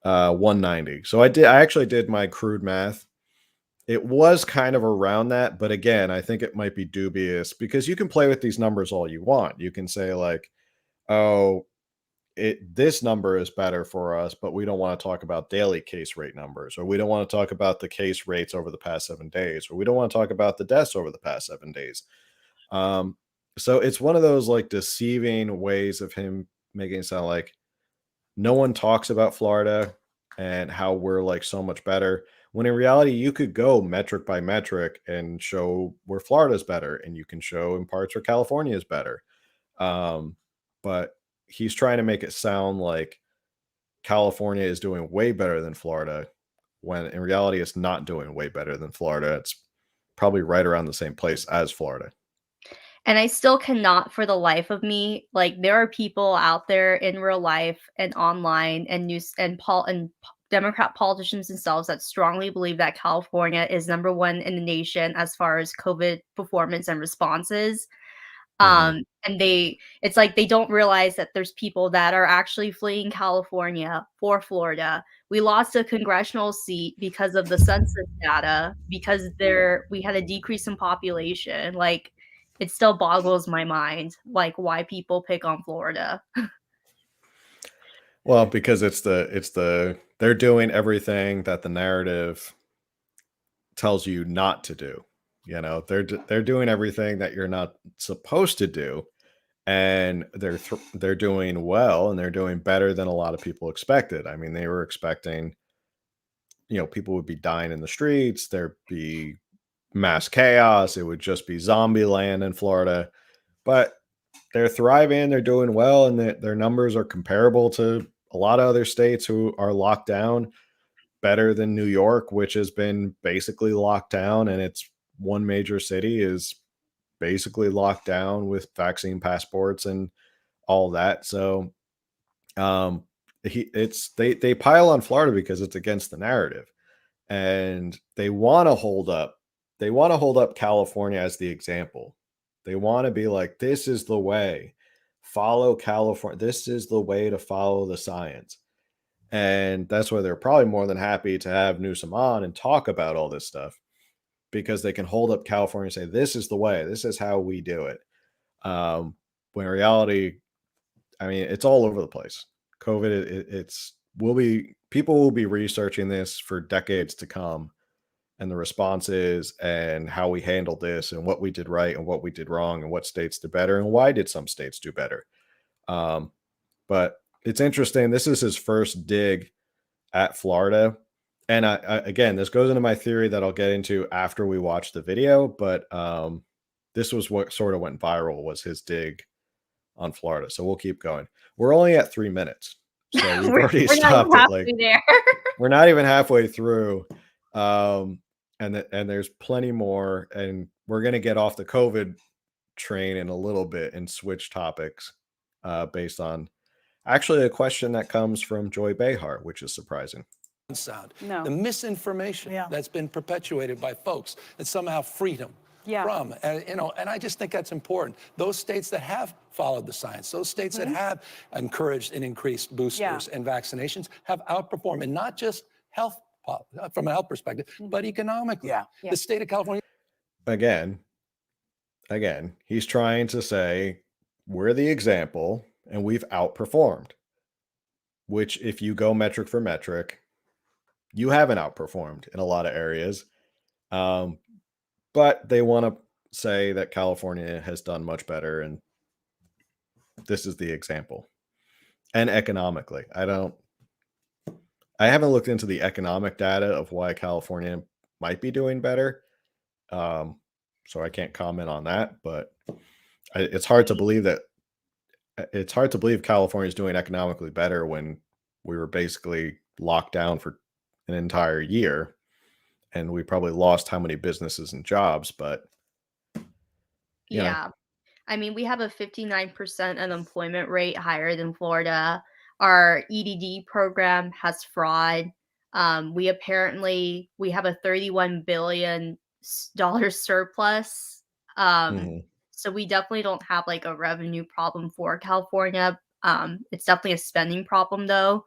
[SPEAKER 1] 190. So I actually did my crude math. It was kind of around that, but again, I think it might be dubious because you can play with these numbers all you want. You can say like, oh, this number is better for us, but we don't want to talk about daily case rate numbers, or we don't want to talk about the case rates over the past 7 days, or we don't want to talk about the deaths over the past 7 days. So it's one of those like deceiving ways of him making it sound like no one talks about Florida and how we're like so much better, when in reality you could go metric by metric and show where Florida's better, and you can show in parts where California is better. But he's trying to make it sound like California is doing way better than Florida, when in reality it's not doing way better than Florida. It's probably right around the same place as Florida.
[SPEAKER 2] And I still cannot for the life of me, like, there are people out there in real life and online and news and Democrat politicians themselves that strongly believe that California is number one in the nation as far as COVID performance and responses.
[SPEAKER 1] Mhm.
[SPEAKER 2] And it's like they don't realize that there's people that are actually fleeing California for Florida. We lost a congressional seat because of the census data, because we had a decrease in population. Like, it still boggles my mind, like, why people pick on Florida.
[SPEAKER 1] Well, because they're doing everything that the narrative tells you not to do. You know, they're doing everything that you're not supposed to do, and they're doing well, and they're doing better than a lot of people expected. I mean, they were expecting, people would be dying in the streets, there'd be mass chaos, it would just be zombie land in Florida, but they're thriving, they're doing well, and their numbers are comparable to a lot of other states who are locked down, better than New York, which has been basically locked down, and its one major city is basically locked down with vaccine passports and all that. So they pile on Florida because it's against the narrative, and they want to hold up California as the example. They want to be like, this is the way, follow California, this is the way to follow the science. And that's why they're probably more than happy to have Newsom on and talk about all this stuff, because they can hold up California and say, this is the way, this is how we do it. When in reality, I mean, it's all over the place. COVID, it's will be people will be researching this for decades to come, and the responses and how we handled this and what we did right and what we did wrong and what states did better and why did some states do better. Um, but it's interesting. This is his first dig at Florida. And again, this goes into my theory that I'll get into after we watch the video. But this was what sort of went viral, was his dig on Florida. So we'll keep going. We're only at 3 minutes, so we've already
[SPEAKER 2] We're not even
[SPEAKER 1] stopped it.
[SPEAKER 2] halfway
[SPEAKER 1] Like,
[SPEAKER 2] there.
[SPEAKER 1] we're not even halfway through. And there's plenty more, and we're gonna get off the COVID train in a little bit and switch topics based on actually a question that comes from Joy Behar, which is surprising.
[SPEAKER 4] Sound.
[SPEAKER 6] No.
[SPEAKER 4] The misinformation
[SPEAKER 5] Yeah.
[SPEAKER 4] that's been perpetuated by folks that somehow freedom
[SPEAKER 6] Yeah.
[SPEAKER 4] from, and I just think that's important. Those states that have followed the science, those states that have encouraged and increased boosters and vaccinations have outperformed, and not just health from a health perspective, but economically.
[SPEAKER 3] Yeah.
[SPEAKER 6] Yeah.
[SPEAKER 4] The state of California.
[SPEAKER 1] Again, he's trying to say we're the example and we've outperformed, which if you go metric for metric, you haven't outperformed in a lot of areas. But they want to say that California has done much better, and this is the example. And economically, I haven't looked into the economic data of why California might be doing better. So I can't comment on that, but it's hard to believe California is doing economically better when we were basically locked down for an entire year, and we probably lost how many businesses and jobs, but you know.
[SPEAKER 2] Yeah. I mean, we have a 59% unemployment rate, higher than Florida. Our EDD program has fraud. We have a $31 billion surplus.
[SPEAKER 1] Mhm.
[SPEAKER 2] So we definitely don't have like a revenue problem for California. It's definitely a spending problem though.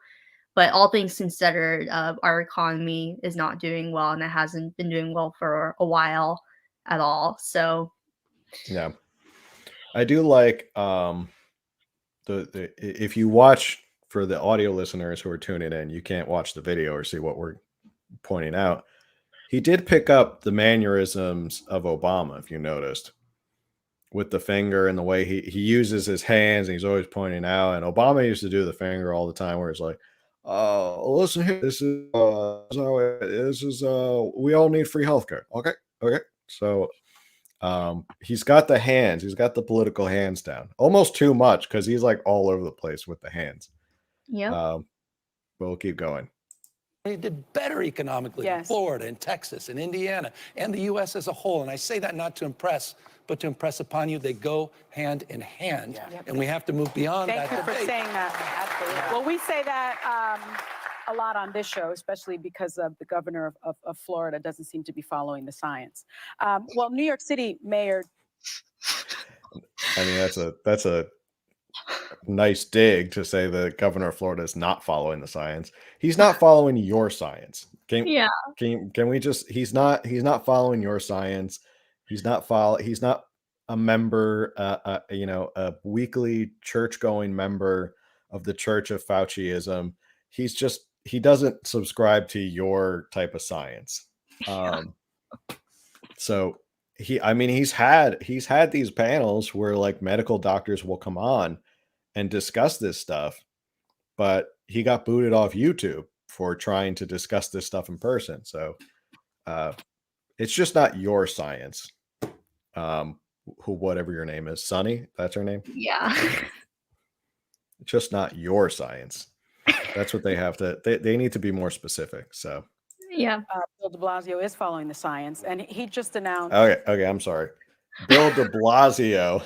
[SPEAKER 2] But all things considered, our economy is not doing well, and it hasn't been doing well for a while at all. So
[SPEAKER 1] Yeah. I do like the if you watch, for the audio listeners who are tuning in, you can't watch the video or see what we're pointing out. He did pick up the mannerisms of Obama, if you noticed, with the finger and the way he uses his hands, and he's always pointing out. And Obama used to do the finger all the time, where it's like, "Oh, listen here, we all need free healthcare." Okay, okay. So he's got the hands, he's got the political hands down, almost too much, because he's like all over the place with the hands.
[SPEAKER 2] yeah.
[SPEAKER 1] But we'll keep going.
[SPEAKER 4] They did better economically than
[SPEAKER 6] Yes.
[SPEAKER 4] Florida and Texas and Indiana and the U.S. as a whole. And I say that not to impress, but to impress upon you. They go hand in hand, and we have to move beyond
[SPEAKER 6] Thank
[SPEAKER 4] that
[SPEAKER 6] you for
[SPEAKER 4] debate.
[SPEAKER 6] saying that. Absolutely. Well, we say that a lot on this show, especially because of the governor of Florida doesn't seem to be following the science. Well, New York City Mayor.
[SPEAKER 1] I mean, that's a nice dig to say the governor of Florida is not following the science. He's not following your science.
[SPEAKER 2] Yeah.
[SPEAKER 1] Can we just he's not following your science. He's not a member, a weekly church going member of the Church of Fauciism. He doesn't subscribe to your type of science. So he's had these panels where like medical doctors will come on and discuss this stuff, but he got booted off YouTube for trying to discuss this stuff in person. So it's just not your science. Whatever your name is, Sunny, that's her name.
[SPEAKER 2] Yeah.
[SPEAKER 1] It's just not your science. That's what they have to. They need to be more specific. So
[SPEAKER 2] Yeah.
[SPEAKER 6] Bill de Blasio is following the science, and he just announced.
[SPEAKER 1] Okay, I'm sorry. Bill de Blasio.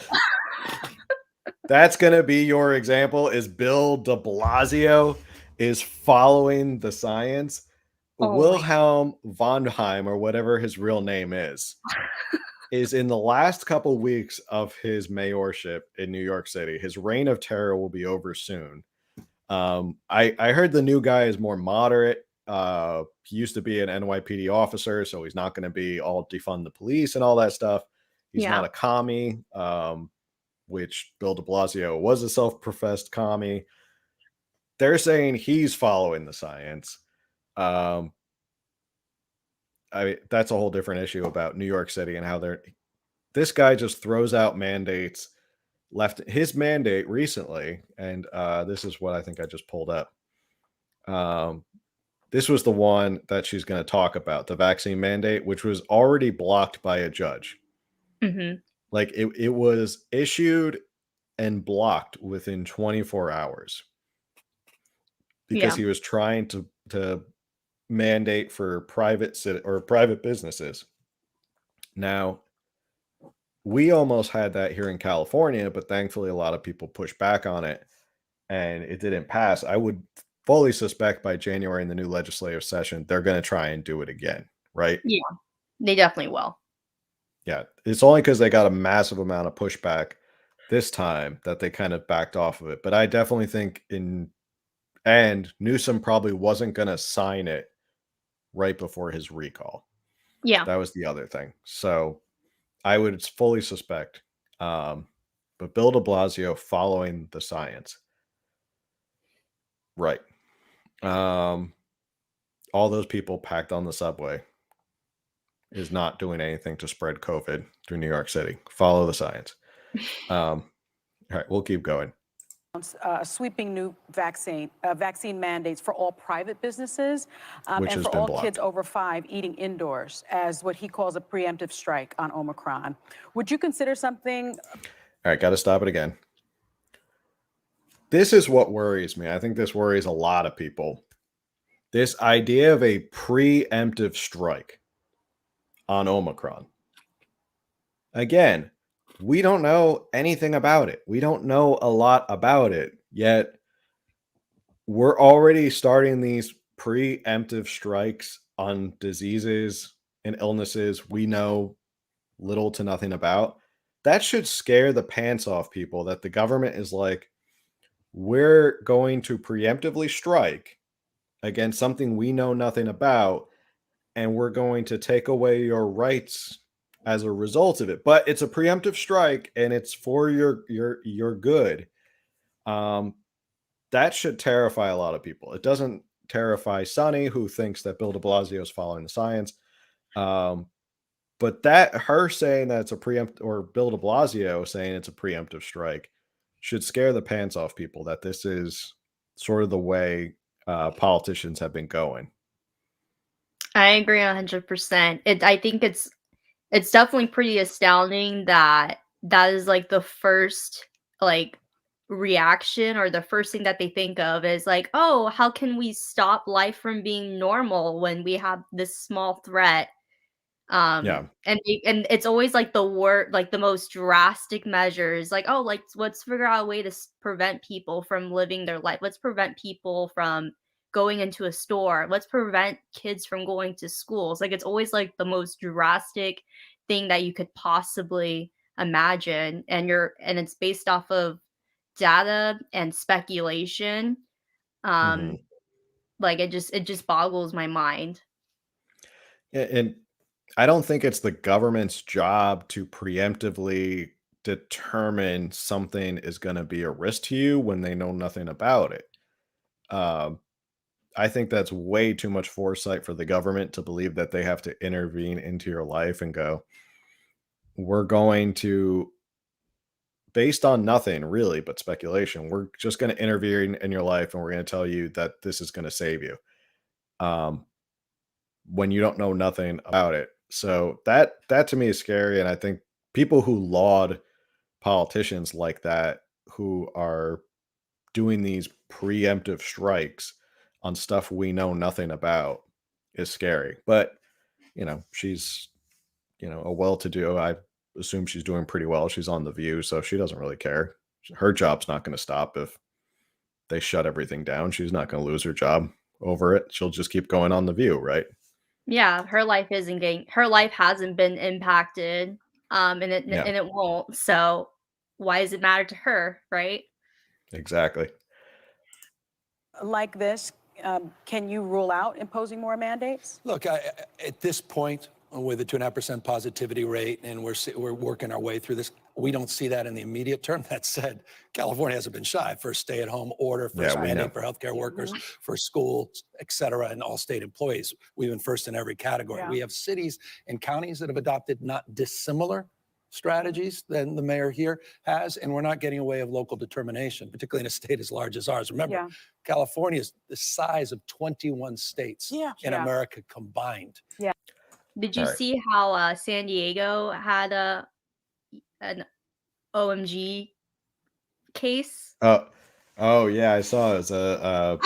[SPEAKER 1] That's going to be your example, is Bill de Blasio is following the science.
[SPEAKER 2] Oh,
[SPEAKER 1] Wilhelm von Heim, or whatever his real name is in the last couple weeks of his mayorship in New York City. His reign of terror will be over soon. I heard the new guy is more moderate. He used to be an NYPD officer, so he's not going to be all defund the police and all that stuff. He's not a commie, which Bill de Blasio was a self-professed commie. They're saying he's following the science. That's a whole different issue about New York City and how this guy just throws out mandates. Left his mandate recently, and this is what I think I just pulled up. This was the one that she's going to talk about, the vaccine mandate, which was already blocked by a judge.
[SPEAKER 2] Mm-hmm.
[SPEAKER 1] Like it was issued and blocked within 24 hours because he was trying to mandate for private businesses. Now, we almost had that here in California, but thankfully a lot of people pushed back on it and it didn't pass. I would fully suspect by January in the new legislative session, they're going to try and do it again, right?
[SPEAKER 2] Yeah, they definitely will.
[SPEAKER 1] Yeah, it's only because they got a massive amount of pushback this time that they kind of backed off of it. But I definitely think and Newsom probably wasn't going to sign it right before his recall.
[SPEAKER 2] Yeah.
[SPEAKER 1] That was the other thing. So I would fully suspect. But Bill de Blasio following the science. Right. All those people packed on the subway is not doing anything to spread COVID through New York City. Follow the science. All right, we'll keep going.
[SPEAKER 6] Sweeping new vaccine mandates for all private businesses
[SPEAKER 1] Which
[SPEAKER 6] and
[SPEAKER 1] has
[SPEAKER 6] for
[SPEAKER 1] been
[SPEAKER 6] all
[SPEAKER 1] blocked.
[SPEAKER 6] kids over 5 eating indoors as what he calls a preemptive strike on Omicron. Would you consider something?
[SPEAKER 1] All right, got to stop it again. This is what worries me. I think this worries a lot of people. This idea of a preemptive strike on Omicron. Again, we don't know anything about it. We don't know a lot about it, yet we're already starting these preemptive strikes on diseases and illnesses we know little to nothing about. That should scare the pants off people that the government is like, we're going to preemptively strike against something we know nothing about, and we're going to take away your rights as a result of it. But it's a preemptive strike and it's for your good. That should terrify a lot of people. It doesn't terrify Sonny, who thinks that Bill de Blasio is following the science. But her saying that it's a preempt, or Bill de Blasio saying it's a preemptive strike, should scare the pants off people that this is sort of the way politicians have been going.
[SPEAKER 2] I agree 100%. I think it's definitely pretty astounding that is like the first like reaction, or the first thing that they think of is like, oh, how can we stop life from being normal when we have this small threat?
[SPEAKER 1] Yeah.
[SPEAKER 2] And it's always like the most drastic measures, like, oh, like let's figure out a way to prevent people from living their life. Let's prevent people from going into a store. Let's prevent kids from going to schools. Like, it's always like the most drastic thing that you could possibly imagine, and it's based off of data and speculation.
[SPEAKER 1] Mhm.
[SPEAKER 2] Like, it just boggles my mind.
[SPEAKER 1] And I don't think it's the government's job to preemptively determine something is going to be a risk to you when they know nothing about it. Um, I think that's way too much foresight for the government to believe that they have to intervene into your life and go, we're going to, based on nothing really but speculation, we're just going to intervene in your life and we're going to tell you that this is going to save you. Um, when you don't know nothing about it. So that to me is scary. And I think people who laud politicians like that, who are doing these preemptive strikes on stuff we know nothing about, is scary. But she's a well-to-do. I assume she's doing pretty well. She's on The View, so she doesn't really care. Her job's not going to stop if they shut everything down. She's not going to lose her job over it. She'll just keep going on The View, right?
[SPEAKER 2] Yeah, her life hasn't been impacted,
[SPEAKER 1] Yeah,
[SPEAKER 2] and it won't. So why does it matter to her, right?
[SPEAKER 1] exactly.
[SPEAKER 6] Like this, can you rule out imposing more mandates?
[SPEAKER 4] Look, at this point, with a 2.5% positivity rate, and we're working our way through this, we don't see that in the immediate term. That said, California hasn't been shy for a stay-at-home order, for
[SPEAKER 1] Yeah, we know.
[SPEAKER 4] mandate for healthcare workers, for schools, et cetera, and all state employees. We've been first in every category.
[SPEAKER 6] Yeah.
[SPEAKER 4] We have cities and counties that have adopted not dissimilar strategies than the mayor here has, and we're not getting away of local determination, particularly in a state as large as ours. Remember,
[SPEAKER 6] Yeah.
[SPEAKER 4] California is the size of 21 states in
[SPEAKER 6] Yeah.
[SPEAKER 4] America combined.
[SPEAKER 2] Did
[SPEAKER 1] All
[SPEAKER 2] you
[SPEAKER 1] right.
[SPEAKER 2] see how San Diego had an OMG case?
[SPEAKER 1] Oh yeah, I saw it. It's a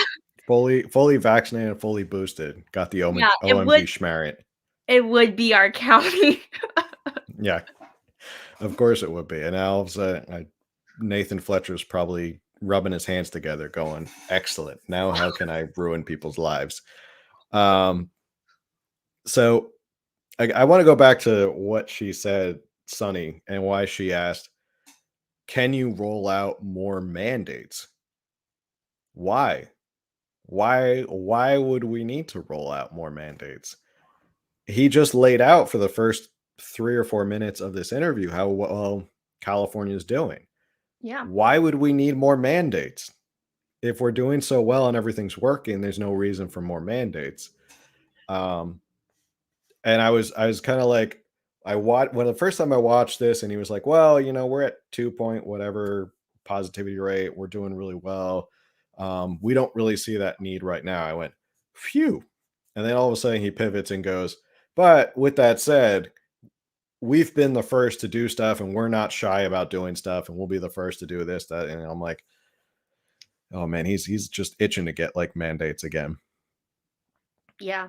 [SPEAKER 1] fully vaccinated and fully boosted. Got the
[SPEAKER 2] Yeah,
[SPEAKER 1] OMG schmarrant.
[SPEAKER 2] it would be our county.
[SPEAKER 1] Yeah, of course it would be. And now all of a sudden, Nathan Fletcher's probably rubbing his hands together, going, "Excellent. Now how can I ruin people's lives?" Um, so I want to go back to what she said, Sunny, and why she asked, "Can you roll out more mandates?" Why? Why would we need to roll out more mandates? He just laid out for the first 3 or 4 minutes of this interview how well California is doing.
[SPEAKER 2] Yeah.
[SPEAKER 1] Why would we need more mandates? If we're doing so well and everything's working, there's no reason for more mandates. Um, and I was kind of like, when the first time I watched this, and he was like, well, we're at 2 point whatever positivity rate, we're doing really well. We don't really see that need right now. I went, phew. And then all of a sudden he pivots and goes, but with that said, we've been the first to do stuff and we're not shy about doing stuff, and we'll be the first to do this, that. And I'm like, oh man, he's just itching to get like mandates again.
[SPEAKER 2] Yeah.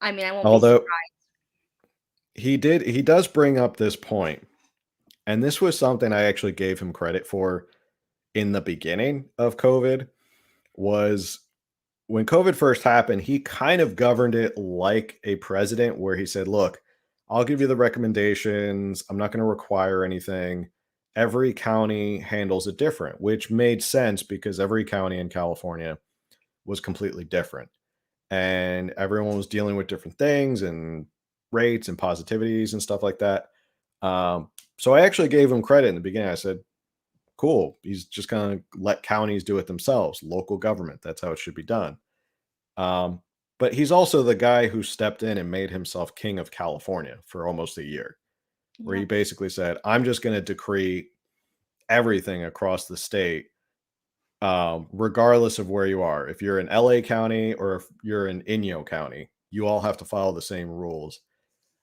[SPEAKER 2] I mean, I won't be
[SPEAKER 1] Although
[SPEAKER 2] surprised.
[SPEAKER 1] he does bring up this point, and this was something I actually gave him credit for in the beginning of COVID, was when COVID first happened, he kind of governed it like a president, where he said, look, I'll give you the recommendations. I'm not going to require anything. Every county handles it different, which made sense because every county in California was completely different. And everyone was dealing with different things and rates and positivities and stuff like that. So I actually gave him credit in the beginning. I said, cool. He's just going to let counties do it themselves, local government. That's how it should be done. But he's also the guy who stepped in and made himself king of California for almost a year, where
[SPEAKER 2] Yeah.
[SPEAKER 1] he basically said, I'm just going to decree everything across the state, regardless of where you are. If you're in LA County or if you're in Inyo County, you all have to follow the same rules.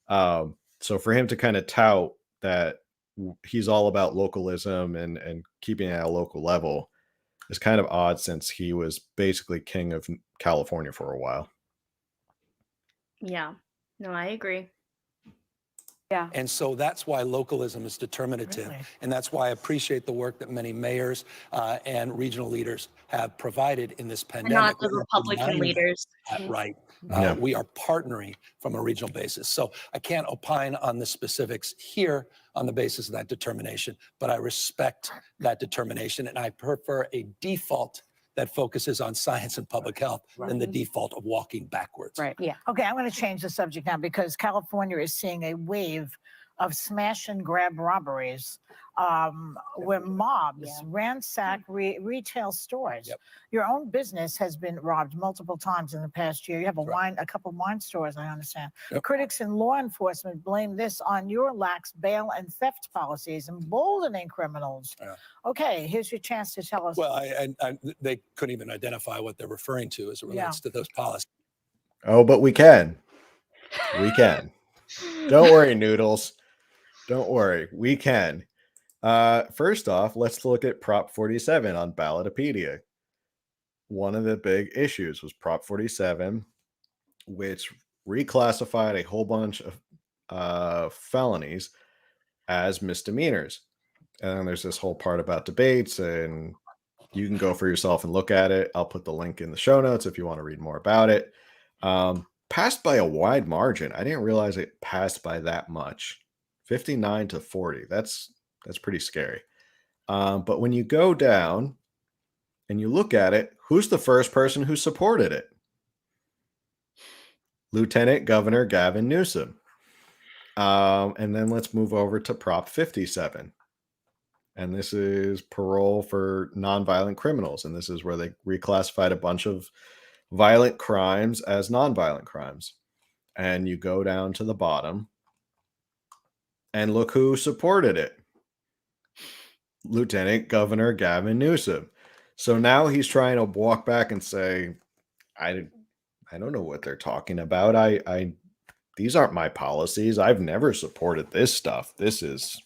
[SPEAKER 1] So for him to kind of tout that he's all about localism and keeping it at a local level is kind of odd, since he was basically king of California for a while.
[SPEAKER 2] Yeah. No, I agree.
[SPEAKER 6] Yeah.
[SPEAKER 4] And so that's why localism is determinative.
[SPEAKER 5] Really?
[SPEAKER 4] And that's why I appreciate the work that many mayors and regional leaders have provided in this
[SPEAKER 2] And not
[SPEAKER 4] pandemic.
[SPEAKER 2] the
[SPEAKER 4] We are
[SPEAKER 2] Republican
[SPEAKER 4] denying
[SPEAKER 2] leaders.
[SPEAKER 4] that right.
[SPEAKER 1] Yeah.
[SPEAKER 4] We are partnering from a regional basis. So I can't opine on the specifics here on the basis of that determination, but I respect that determination. And I prefer a default that focuses on science and public health than the default of walking backwards.
[SPEAKER 6] Right.
[SPEAKER 5] Yeah. Okay, I'm going to change the subject now because California is seeing a wave of smash and grab robberies where mobs ransack retail stores.
[SPEAKER 4] Yep.
[SPEAKER 5] Your own business has been robbed multiple times in the past year. You have a couple wine stores, I understand.
[SPEAKER 4] Yep.
[SPEAKER 5] Critics in law enforcement blame this on your lax bail and theft policies, emboldening criminals.
[SPEAKER 4] Yeah.
[SPEAKER 5] Okay, here's your chance to tell us.
[SPEAKER 4] Well, they couldn't even identify what they're referring to as it relates to those policies.
[SPEAKER 1] Oh, but we can. We can. Don't worry, Noodles. Don't worry. We can. First off, let's look at Prop 47 on Ballotopedia. One of the big issues was Prop 47, which reclassified a whole bunch of felonies as misdemeanors. And then there's this whole part about debates, and you can go for yourself and look at it. I'll put the link in the show notes if you want to read more about it. Passed by a wide margin. I didn't realize it passed by that much. 59 to 40. That's pretty scary. But when you go down and you look at it, who's the first person who supported it? Lieutenant Governor Gavin Newsom. And then let's move over to Prop 57. And this is parole for nonviolent criminals. And this is where they reclassified a bunch of violent crimes as nonviolent crimes. And you go down to the bottom and look who supported it. Lieutenant Governor Gavin Newsom. So now he's trying to walk back and say, I don't know what they're talking about. These aren't my policies. I've never supported this stuff. This is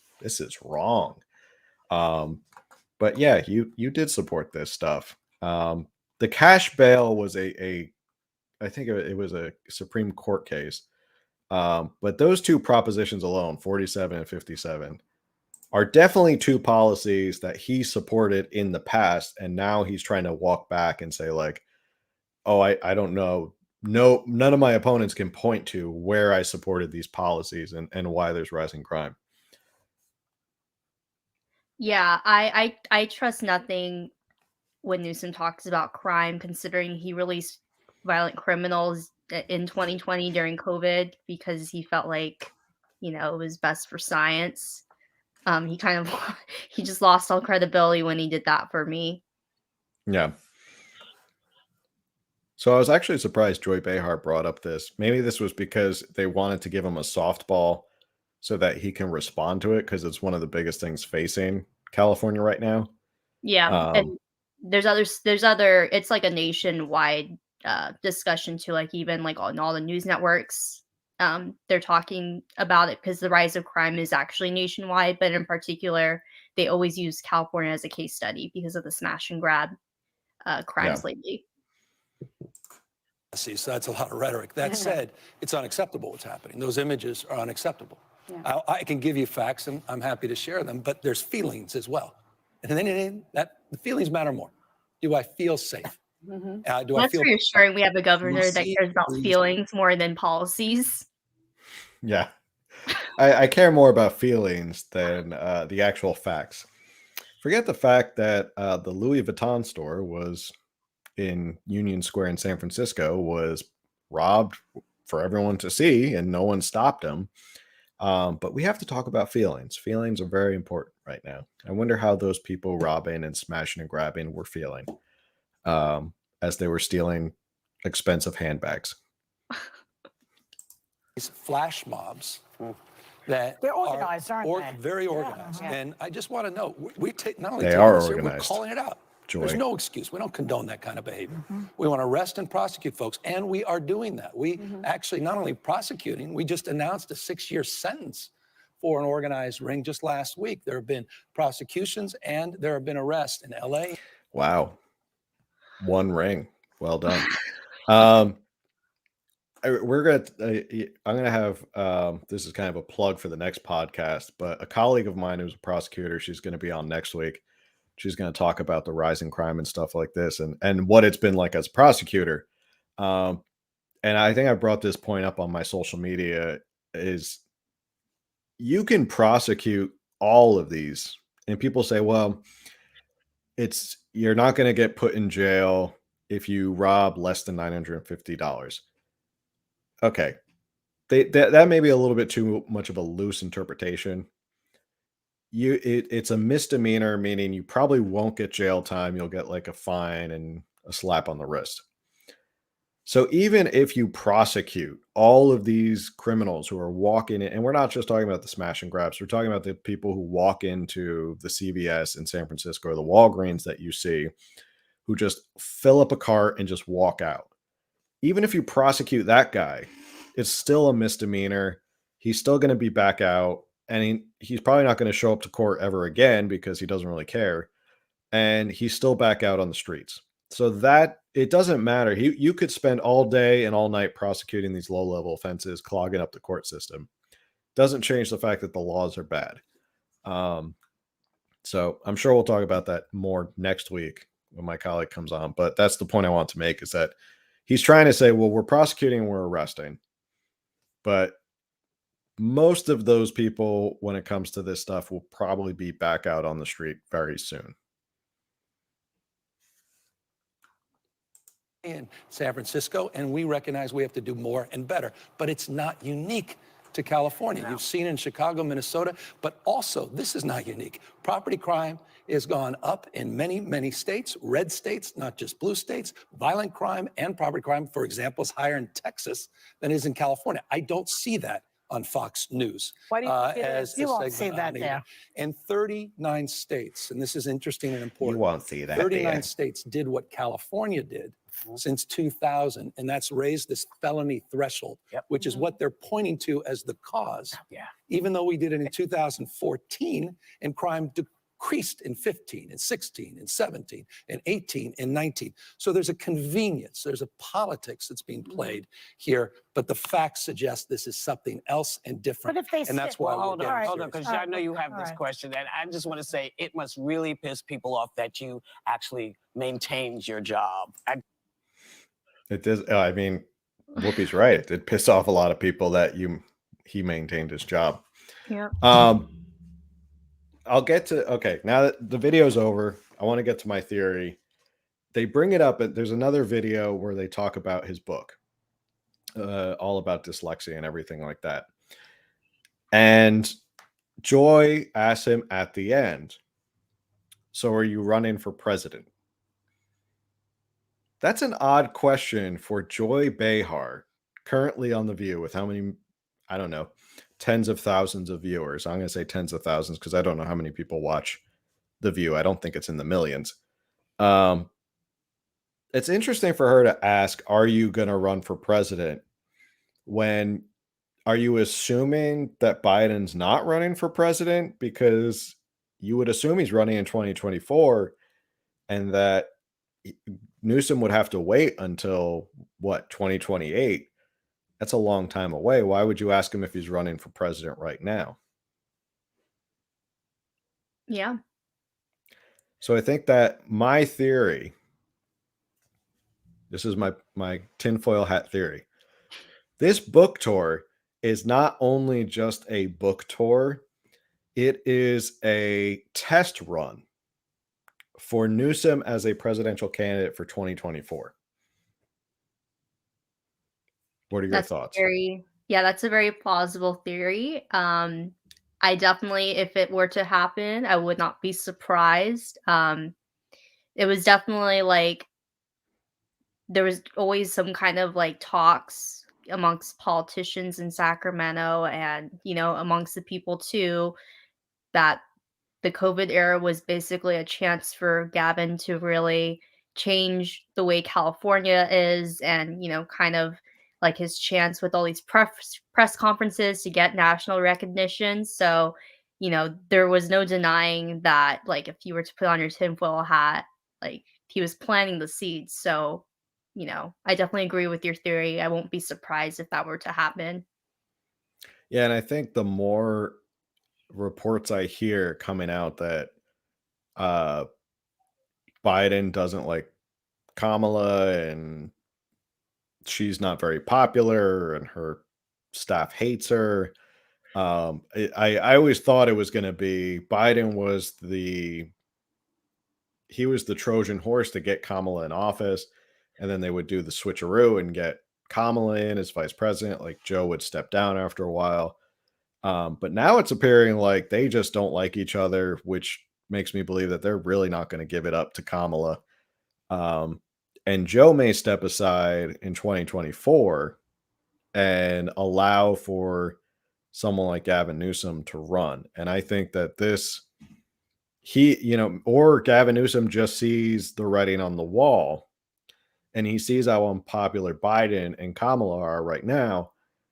[SPEAKER 1] wrong. But yeah, you did support this stuff. The cash bail was I think it was a Supreme Court case. But those two propositions alone, 47 and 57, are definitely two policies that he supported in the past. And now he's trying to walk back and say, like, oh, I don't know. No, none of my opponents can point to where I supported these policies and why there's rising crime.
[SPEAKER 2] Yeah, I trust nothing when Newsom talks about crime, considering he released violent criminals in 2020 during COVID because he felt like, it was best for science. He kind of he just lost all credibility when he did that for me.
[SPEAKER 1] Yeah. So I was actually surprised Joy Behar brought up this. Maybe this was because they wanted to give him a softball so that he can respond to it, because it's one of the biggest things facing California right now.
[SPEAKER 2] Yeah, and there's other. It's like a nationwide discussion too. Like even like on all the news networks, they're talking about it because the rise of crime is actually nationwide. But in particular, they always use California as a case study because of the smash and grab crimes lately.
[SPEAKER 4] So that's a lot of rhetoric. That said, it's unacceptable what's happening. Those images are unacceptable.
[SPEAKER 6] Yeah.
[SPEAKER 4] I can give you facts, and I'm happy to share them, but there's feelings as well. And then the feelings matter more. Do I feel safe? Do I
[SPEAKER 2] That's
[SPEAKER 4] feel
[SPEAKER 2] reassuring. We have a governor that cares about
[SPEAKER 4] please.
[SPEAKER 2] feelings more than policies.
[SPEAKER 1] Yeah. I care more about feelings than the actual facts. Forget the fact that the Louis Vuitton store was in Union Square in San Francisco was robbed for everyone to see, and no one stopped him. But we have to talk about feelings. Feelings are very important right now. I wonder how those people robbing and smashing and grabbing were feeling as they were stealing expensive handbags.
[SPEAKER 4] These flash mobs that
[SPEAKER 5] They're organized, aren't they?
[SPEAKER 4] Very organized.
[SPEAKER 5] Yeah.
[SPEAKER 4] And I just want to know, we take not only
[SPEAKER 1] They
[SPEAKER 4] taking
[SPEAKER 1] are
[SPEAKER 4] this here, we're
[SPEAKER 1] organized.
[SPEAKER 4] calling it out.
[SPEAKER 1] Joy.
[SPEAKER 4] There's no excuse. We don't condone that kind of behavior. We want to arrest and prosecute folks, and we are doing that. We actually not only prosecuting, we just announced a 6-year sentence for an organized ring just last week. There have been prosecutions and there have been arrests in LA.
[SPEAKER 1] Wow. One ring. Well done. we're gonna I'm gonna have this is kind of a plug for the next podcast, but a colleague of mine who's a prosecutor, she's going to be on next week. She's going to talk about the rising crime and stuff like this, and what it's been like as a prosecutor. um and I think I brought this point up on my social media, is you can prosecute all of these, and people say, well, it's you're not going to get put in jail if you rob less than $950. Okay, that may be a little bit too much of a loose interpretation. It's a misdemeanor, meaning you probably won't get jail time. You'll get like a fine and a slap on the wrist. So even if you prosecute all of these criminals who are walking in, and we're not just talking about the smash and grabs, we're talking about the people who walk into the CVS in San Francisco or the Walgreens that you see, who just fill up a cart and just walk out. Even if you prosecute that guy, it's still a misdemeanor. He's still going to be back out, and he's probably not going to show up to court ever again because he doesn't really care. And he's still back out on the streets. So that it doesn't matter. You could spend all day and all night prosecuting these low level offenses, clogging up the court system. Doesn't change the fact that the laws are bad. So I'm sure we'll talk about that more next week when my colleague comes on. But that's the point I want to make, is that he's trying to say, well, we're prosecuting and we're arresting. But most of those people, when it comes to this stuff, will probably be back out on the street very soon.
[SPEAKER 4] In San Francisco, and we recognize we have to do more and better, but it's not unique to California. You've seen in Chicago, Minnesota, but also this is not unique. Property crime has gone up in many, many states, red states, not just blue states. Violent crime and property crime, for example, is higher in Texas than it is in California. I don't see that on Fox News.
[SPEAKER 6] Why do you think it is?
[SPEAKER 5] You won't see that there.
[SPEAKER 4] In 39 states, and this is interesting and important.
[SPEAKER 1] You won't see that
[SPEAKER 4] 39
[SPEAKER 1] there.
[SPEAKER 4] states did what California did since 2000, and that's raised this felony threshold, which is what they're pointing to as the cause. Even though we did it in 2014, and crime decreased in 15, and 16, and 17, and 18, and 19. So there's a convenience, there's a politics that's being played here, but the facts suggest this is something else and different.
[SPEAKER 5] But if they
[SPEAKER 4] and that's
[SPEAKER 5] sit-
[SPEAKER 4] why
[SPEAKER 5] Well,
[SPEAKER 4] we're getting
[SPEAKER 3] Hold on, because I know you have
[SPEAKER 5] All
[SPEAKER 3] this
[SPEAKER 5] right.
[SPEAKER 3] question, and I just want to say it must really piss people off that you actually maintained your job.
[SPEAKER 1] It does. I mean, Whoopi's right. It did piss off a lot of people that he maintained his job.
[SPEAKER 2] Yeah.
[SPEAKER 1] I'll get to, okay, now that the video's over, I want to get to my theory. They bring it up, and there's another video where they talk about his book, all about dyslexia and everything like that. And Joy asks him at the end, so are you running for president? That's an odd question for Joy Behar, currently on The View, with how many, I don't know, tens of thousands of viewers. I'm going to say tens of thousands because I don't know how many people watch The View. I don't think it's in the millions. It's interesting for her to ask, are you going to run for president? When are you assuming that Biden's not running for president? Because you would assume he's running in 2024, and that Newsom would have to wait until what, 2028? That's a long time away. Why would you ask him if he's running for president right now?
[SPEAKER 2] Yeah.
[SPEAKER 1] So I think that my theory, this is my tinfoil hat theory. This book tour is not only just a book tour, it is a test run for Newsom as a presidential candidate for 2024. What are your thoughts?
[SPEAKER 2] That's a very plausible theory. I definitely, if it were to happen, I would not be surprised. It was definitely like there was always some kind of like talks amongst politicians in Sacramento and, amongst the people too, that the COVID era was basically a chance for Gavin to really change the way California is, and, kind of like his chance with all these press conferences to get national recognition. So, there was no denying that, like, if you were to put on your tinfoil hat, like, he was planting the seeds. So I definitely agree with your theory. I won't be surprised if that were to happen.
[SPEAKER 1] Yeah, and I think the more reports I hear coming out that uh Biden doesn't like Kamala and she's not very popular and her staff hates her. I always thought it was going to be Biden was he was the Trojan horse to get Kamala in office, and then they would do the switcheroo and get Kamala in as vice president. Like Joe would step down after a while. But now it's appearing like they just don't like each other, which makes me believe that they're really not going to give it up to Kamala. Um, and Joe may step aside in 2024 and allow for someone like Gavin Newsom to run. And I think that or Gavin Newsom just sees the writing on the wall and he sees how unpopular Biden and Kamala are right now.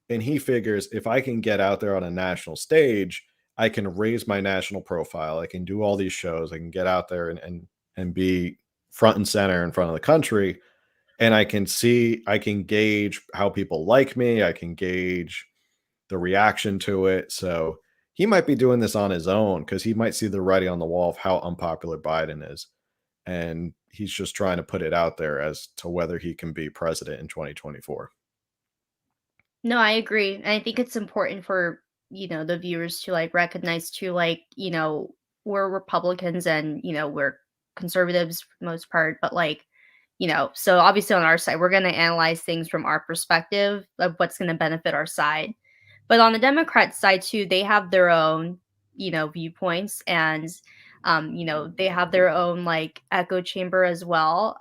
[SPEAKER 1] And he figures if I can get out there on a national stage, I can raise my national profile. I can do all these shows. I can get out there and be front and center in front of the country. And I can gauge how people like me. I can gauge the reaction to it. So he might be doing this on his own because he might see the writing on the wall of how unpopular Biden is. And he's just trying to put it out there as to whether he can be president in 2024.
[SPEAKER 2] No, I agree. And I think it's important for, the viewers to like recognize too, like, we're Republicans and, we're conservatives for the most part, but like, so obviously on our side, we're going to analyze things from our perspective of what's going to benefit our side. But on the Democrat side too, they have their own, viewpoints and they have their own like echo chamber as well.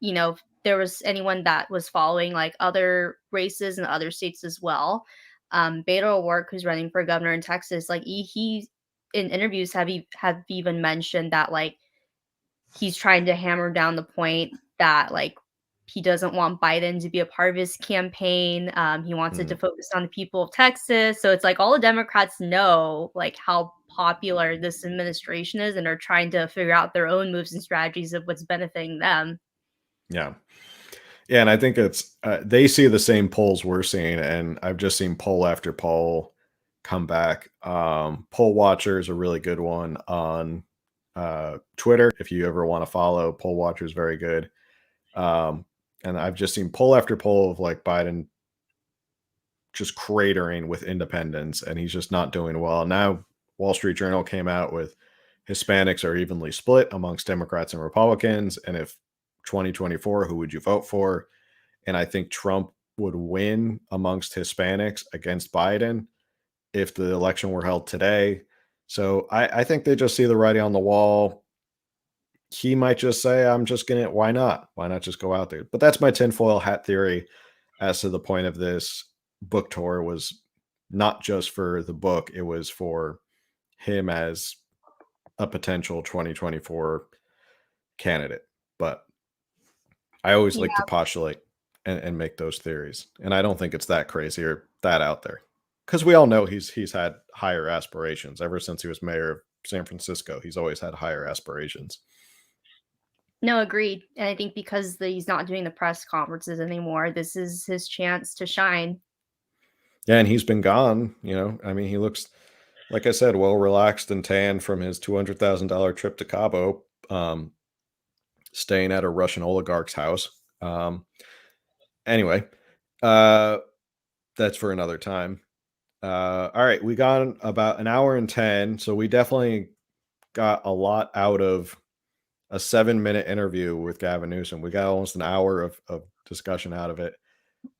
[SPEAKER 2] If there was anyone that was following like other races in other states as well. Beto O'Rourke, who's running for governor in Texas, like he in interviews have even mentioned that like he's trying to hammer down the point that like he doesn't want Biden to be a part of his campaign. He wants it to focus on the people of Texas. So it's like all the Democrats know like how popular this administration is and are trying to figure out their own moves and strategies of what's benefiting them.
[SPEAKER 1] Yeah. Yeah. And I think they see the same polls we're seeing. And I've just seen poll after poll come back. Poll Watcher is a really good one on Twitter. If you ever want to follow, Poll Watcher is very good. And I've just seen poll after poll of like Biden just cratering with independents, and he's just not doing well. Now, Wall Street Journal came out with Hispanics are evenly split amongst Democrats and Republicans. And if 2024, who would you vote for? And I think Trump would win amongst Hispanics against Biden if the election were held today. So I think they just see the writing on the wall. He might just say, I'm just going to, why not? Why not just go out there? But that's my tinfoil hat theory as to the point of this book tour was not just for the book, it was for him as a potential 2024 candidate. But I always like to postulate and make those theories. And I don't think it's that crazy or that out there. Because we all know he's had higher aspirations ever since he was mayor of San Francisco. He's always had higher aspirations.
[SPEAKER 2] No, agreed. And I think because he's not doing the press conferences anymore, this is his chance to shine.
[SPEAKER 1] Yeah, and he's been gone. I mean, he looks, like I said, well relaxed and tan from his $200,000 trip to Cabo, staying at a Russian oligarch's house. Anyway, that's for another time. All right, we got about an hour and 10, so we definitely got a lot out of a 7-minute interview with Gavin Newsom. We got almost an hour of discussion out of it.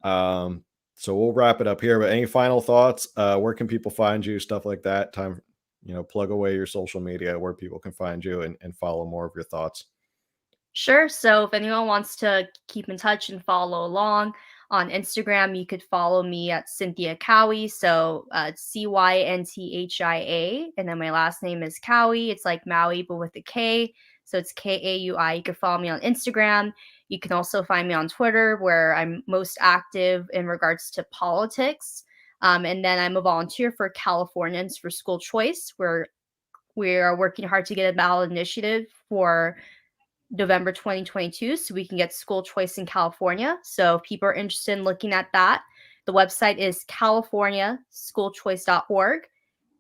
[SPEAKER 1] So we'll wrap it up here. But any final thoughts? Where can people find you? Stuff like that. Time, plug away your social media where people can find you and follow more of your thoughts.
[SPEAKER 2] Sure. So if anyone wants to keep in touch and follow along on Instagram, you could follow me at Cynthia Cowie. So CYNTHIA. And then my last name is Cowie. It's like Maui, but with a K. So it's KAUI. You can follow me on Instagram. You can also find me on Twitter, where I'm most active in regards to politics. And then I'm a volunteer for Californians for School Choice, where we are working hard to get a ballot initiative for November 2022, so we can get school choice in California. So if people are interested in looking at that, the website is californiaschoolchoice.org.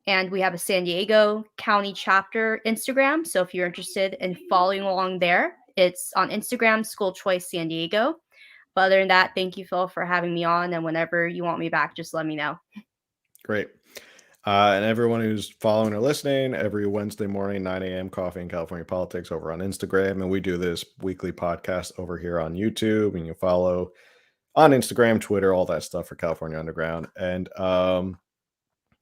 [SPEAKER 2] And we have a San Diego County chapter Instagram. So if you're interested in following along there, it's on Instagram, School Choice San Diego. But other than that, thank you, Phil, for having me on. And whenever you want me back, just let me know.
[SPEAKER 1] Great. And everyone who's following or listening, every Wednesday morning, 9 a.m., Coffee and California Politics over on Instagram. And we do this weekly podcast over here on YouTube. And you follow on Instagram, Twitter, all that stuff for California Underground. And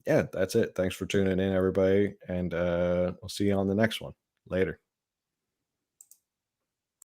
[SPEAKER 1] yeah, that's it. Thanks for tuning in, everybody. And we'll see you on the next one. Later.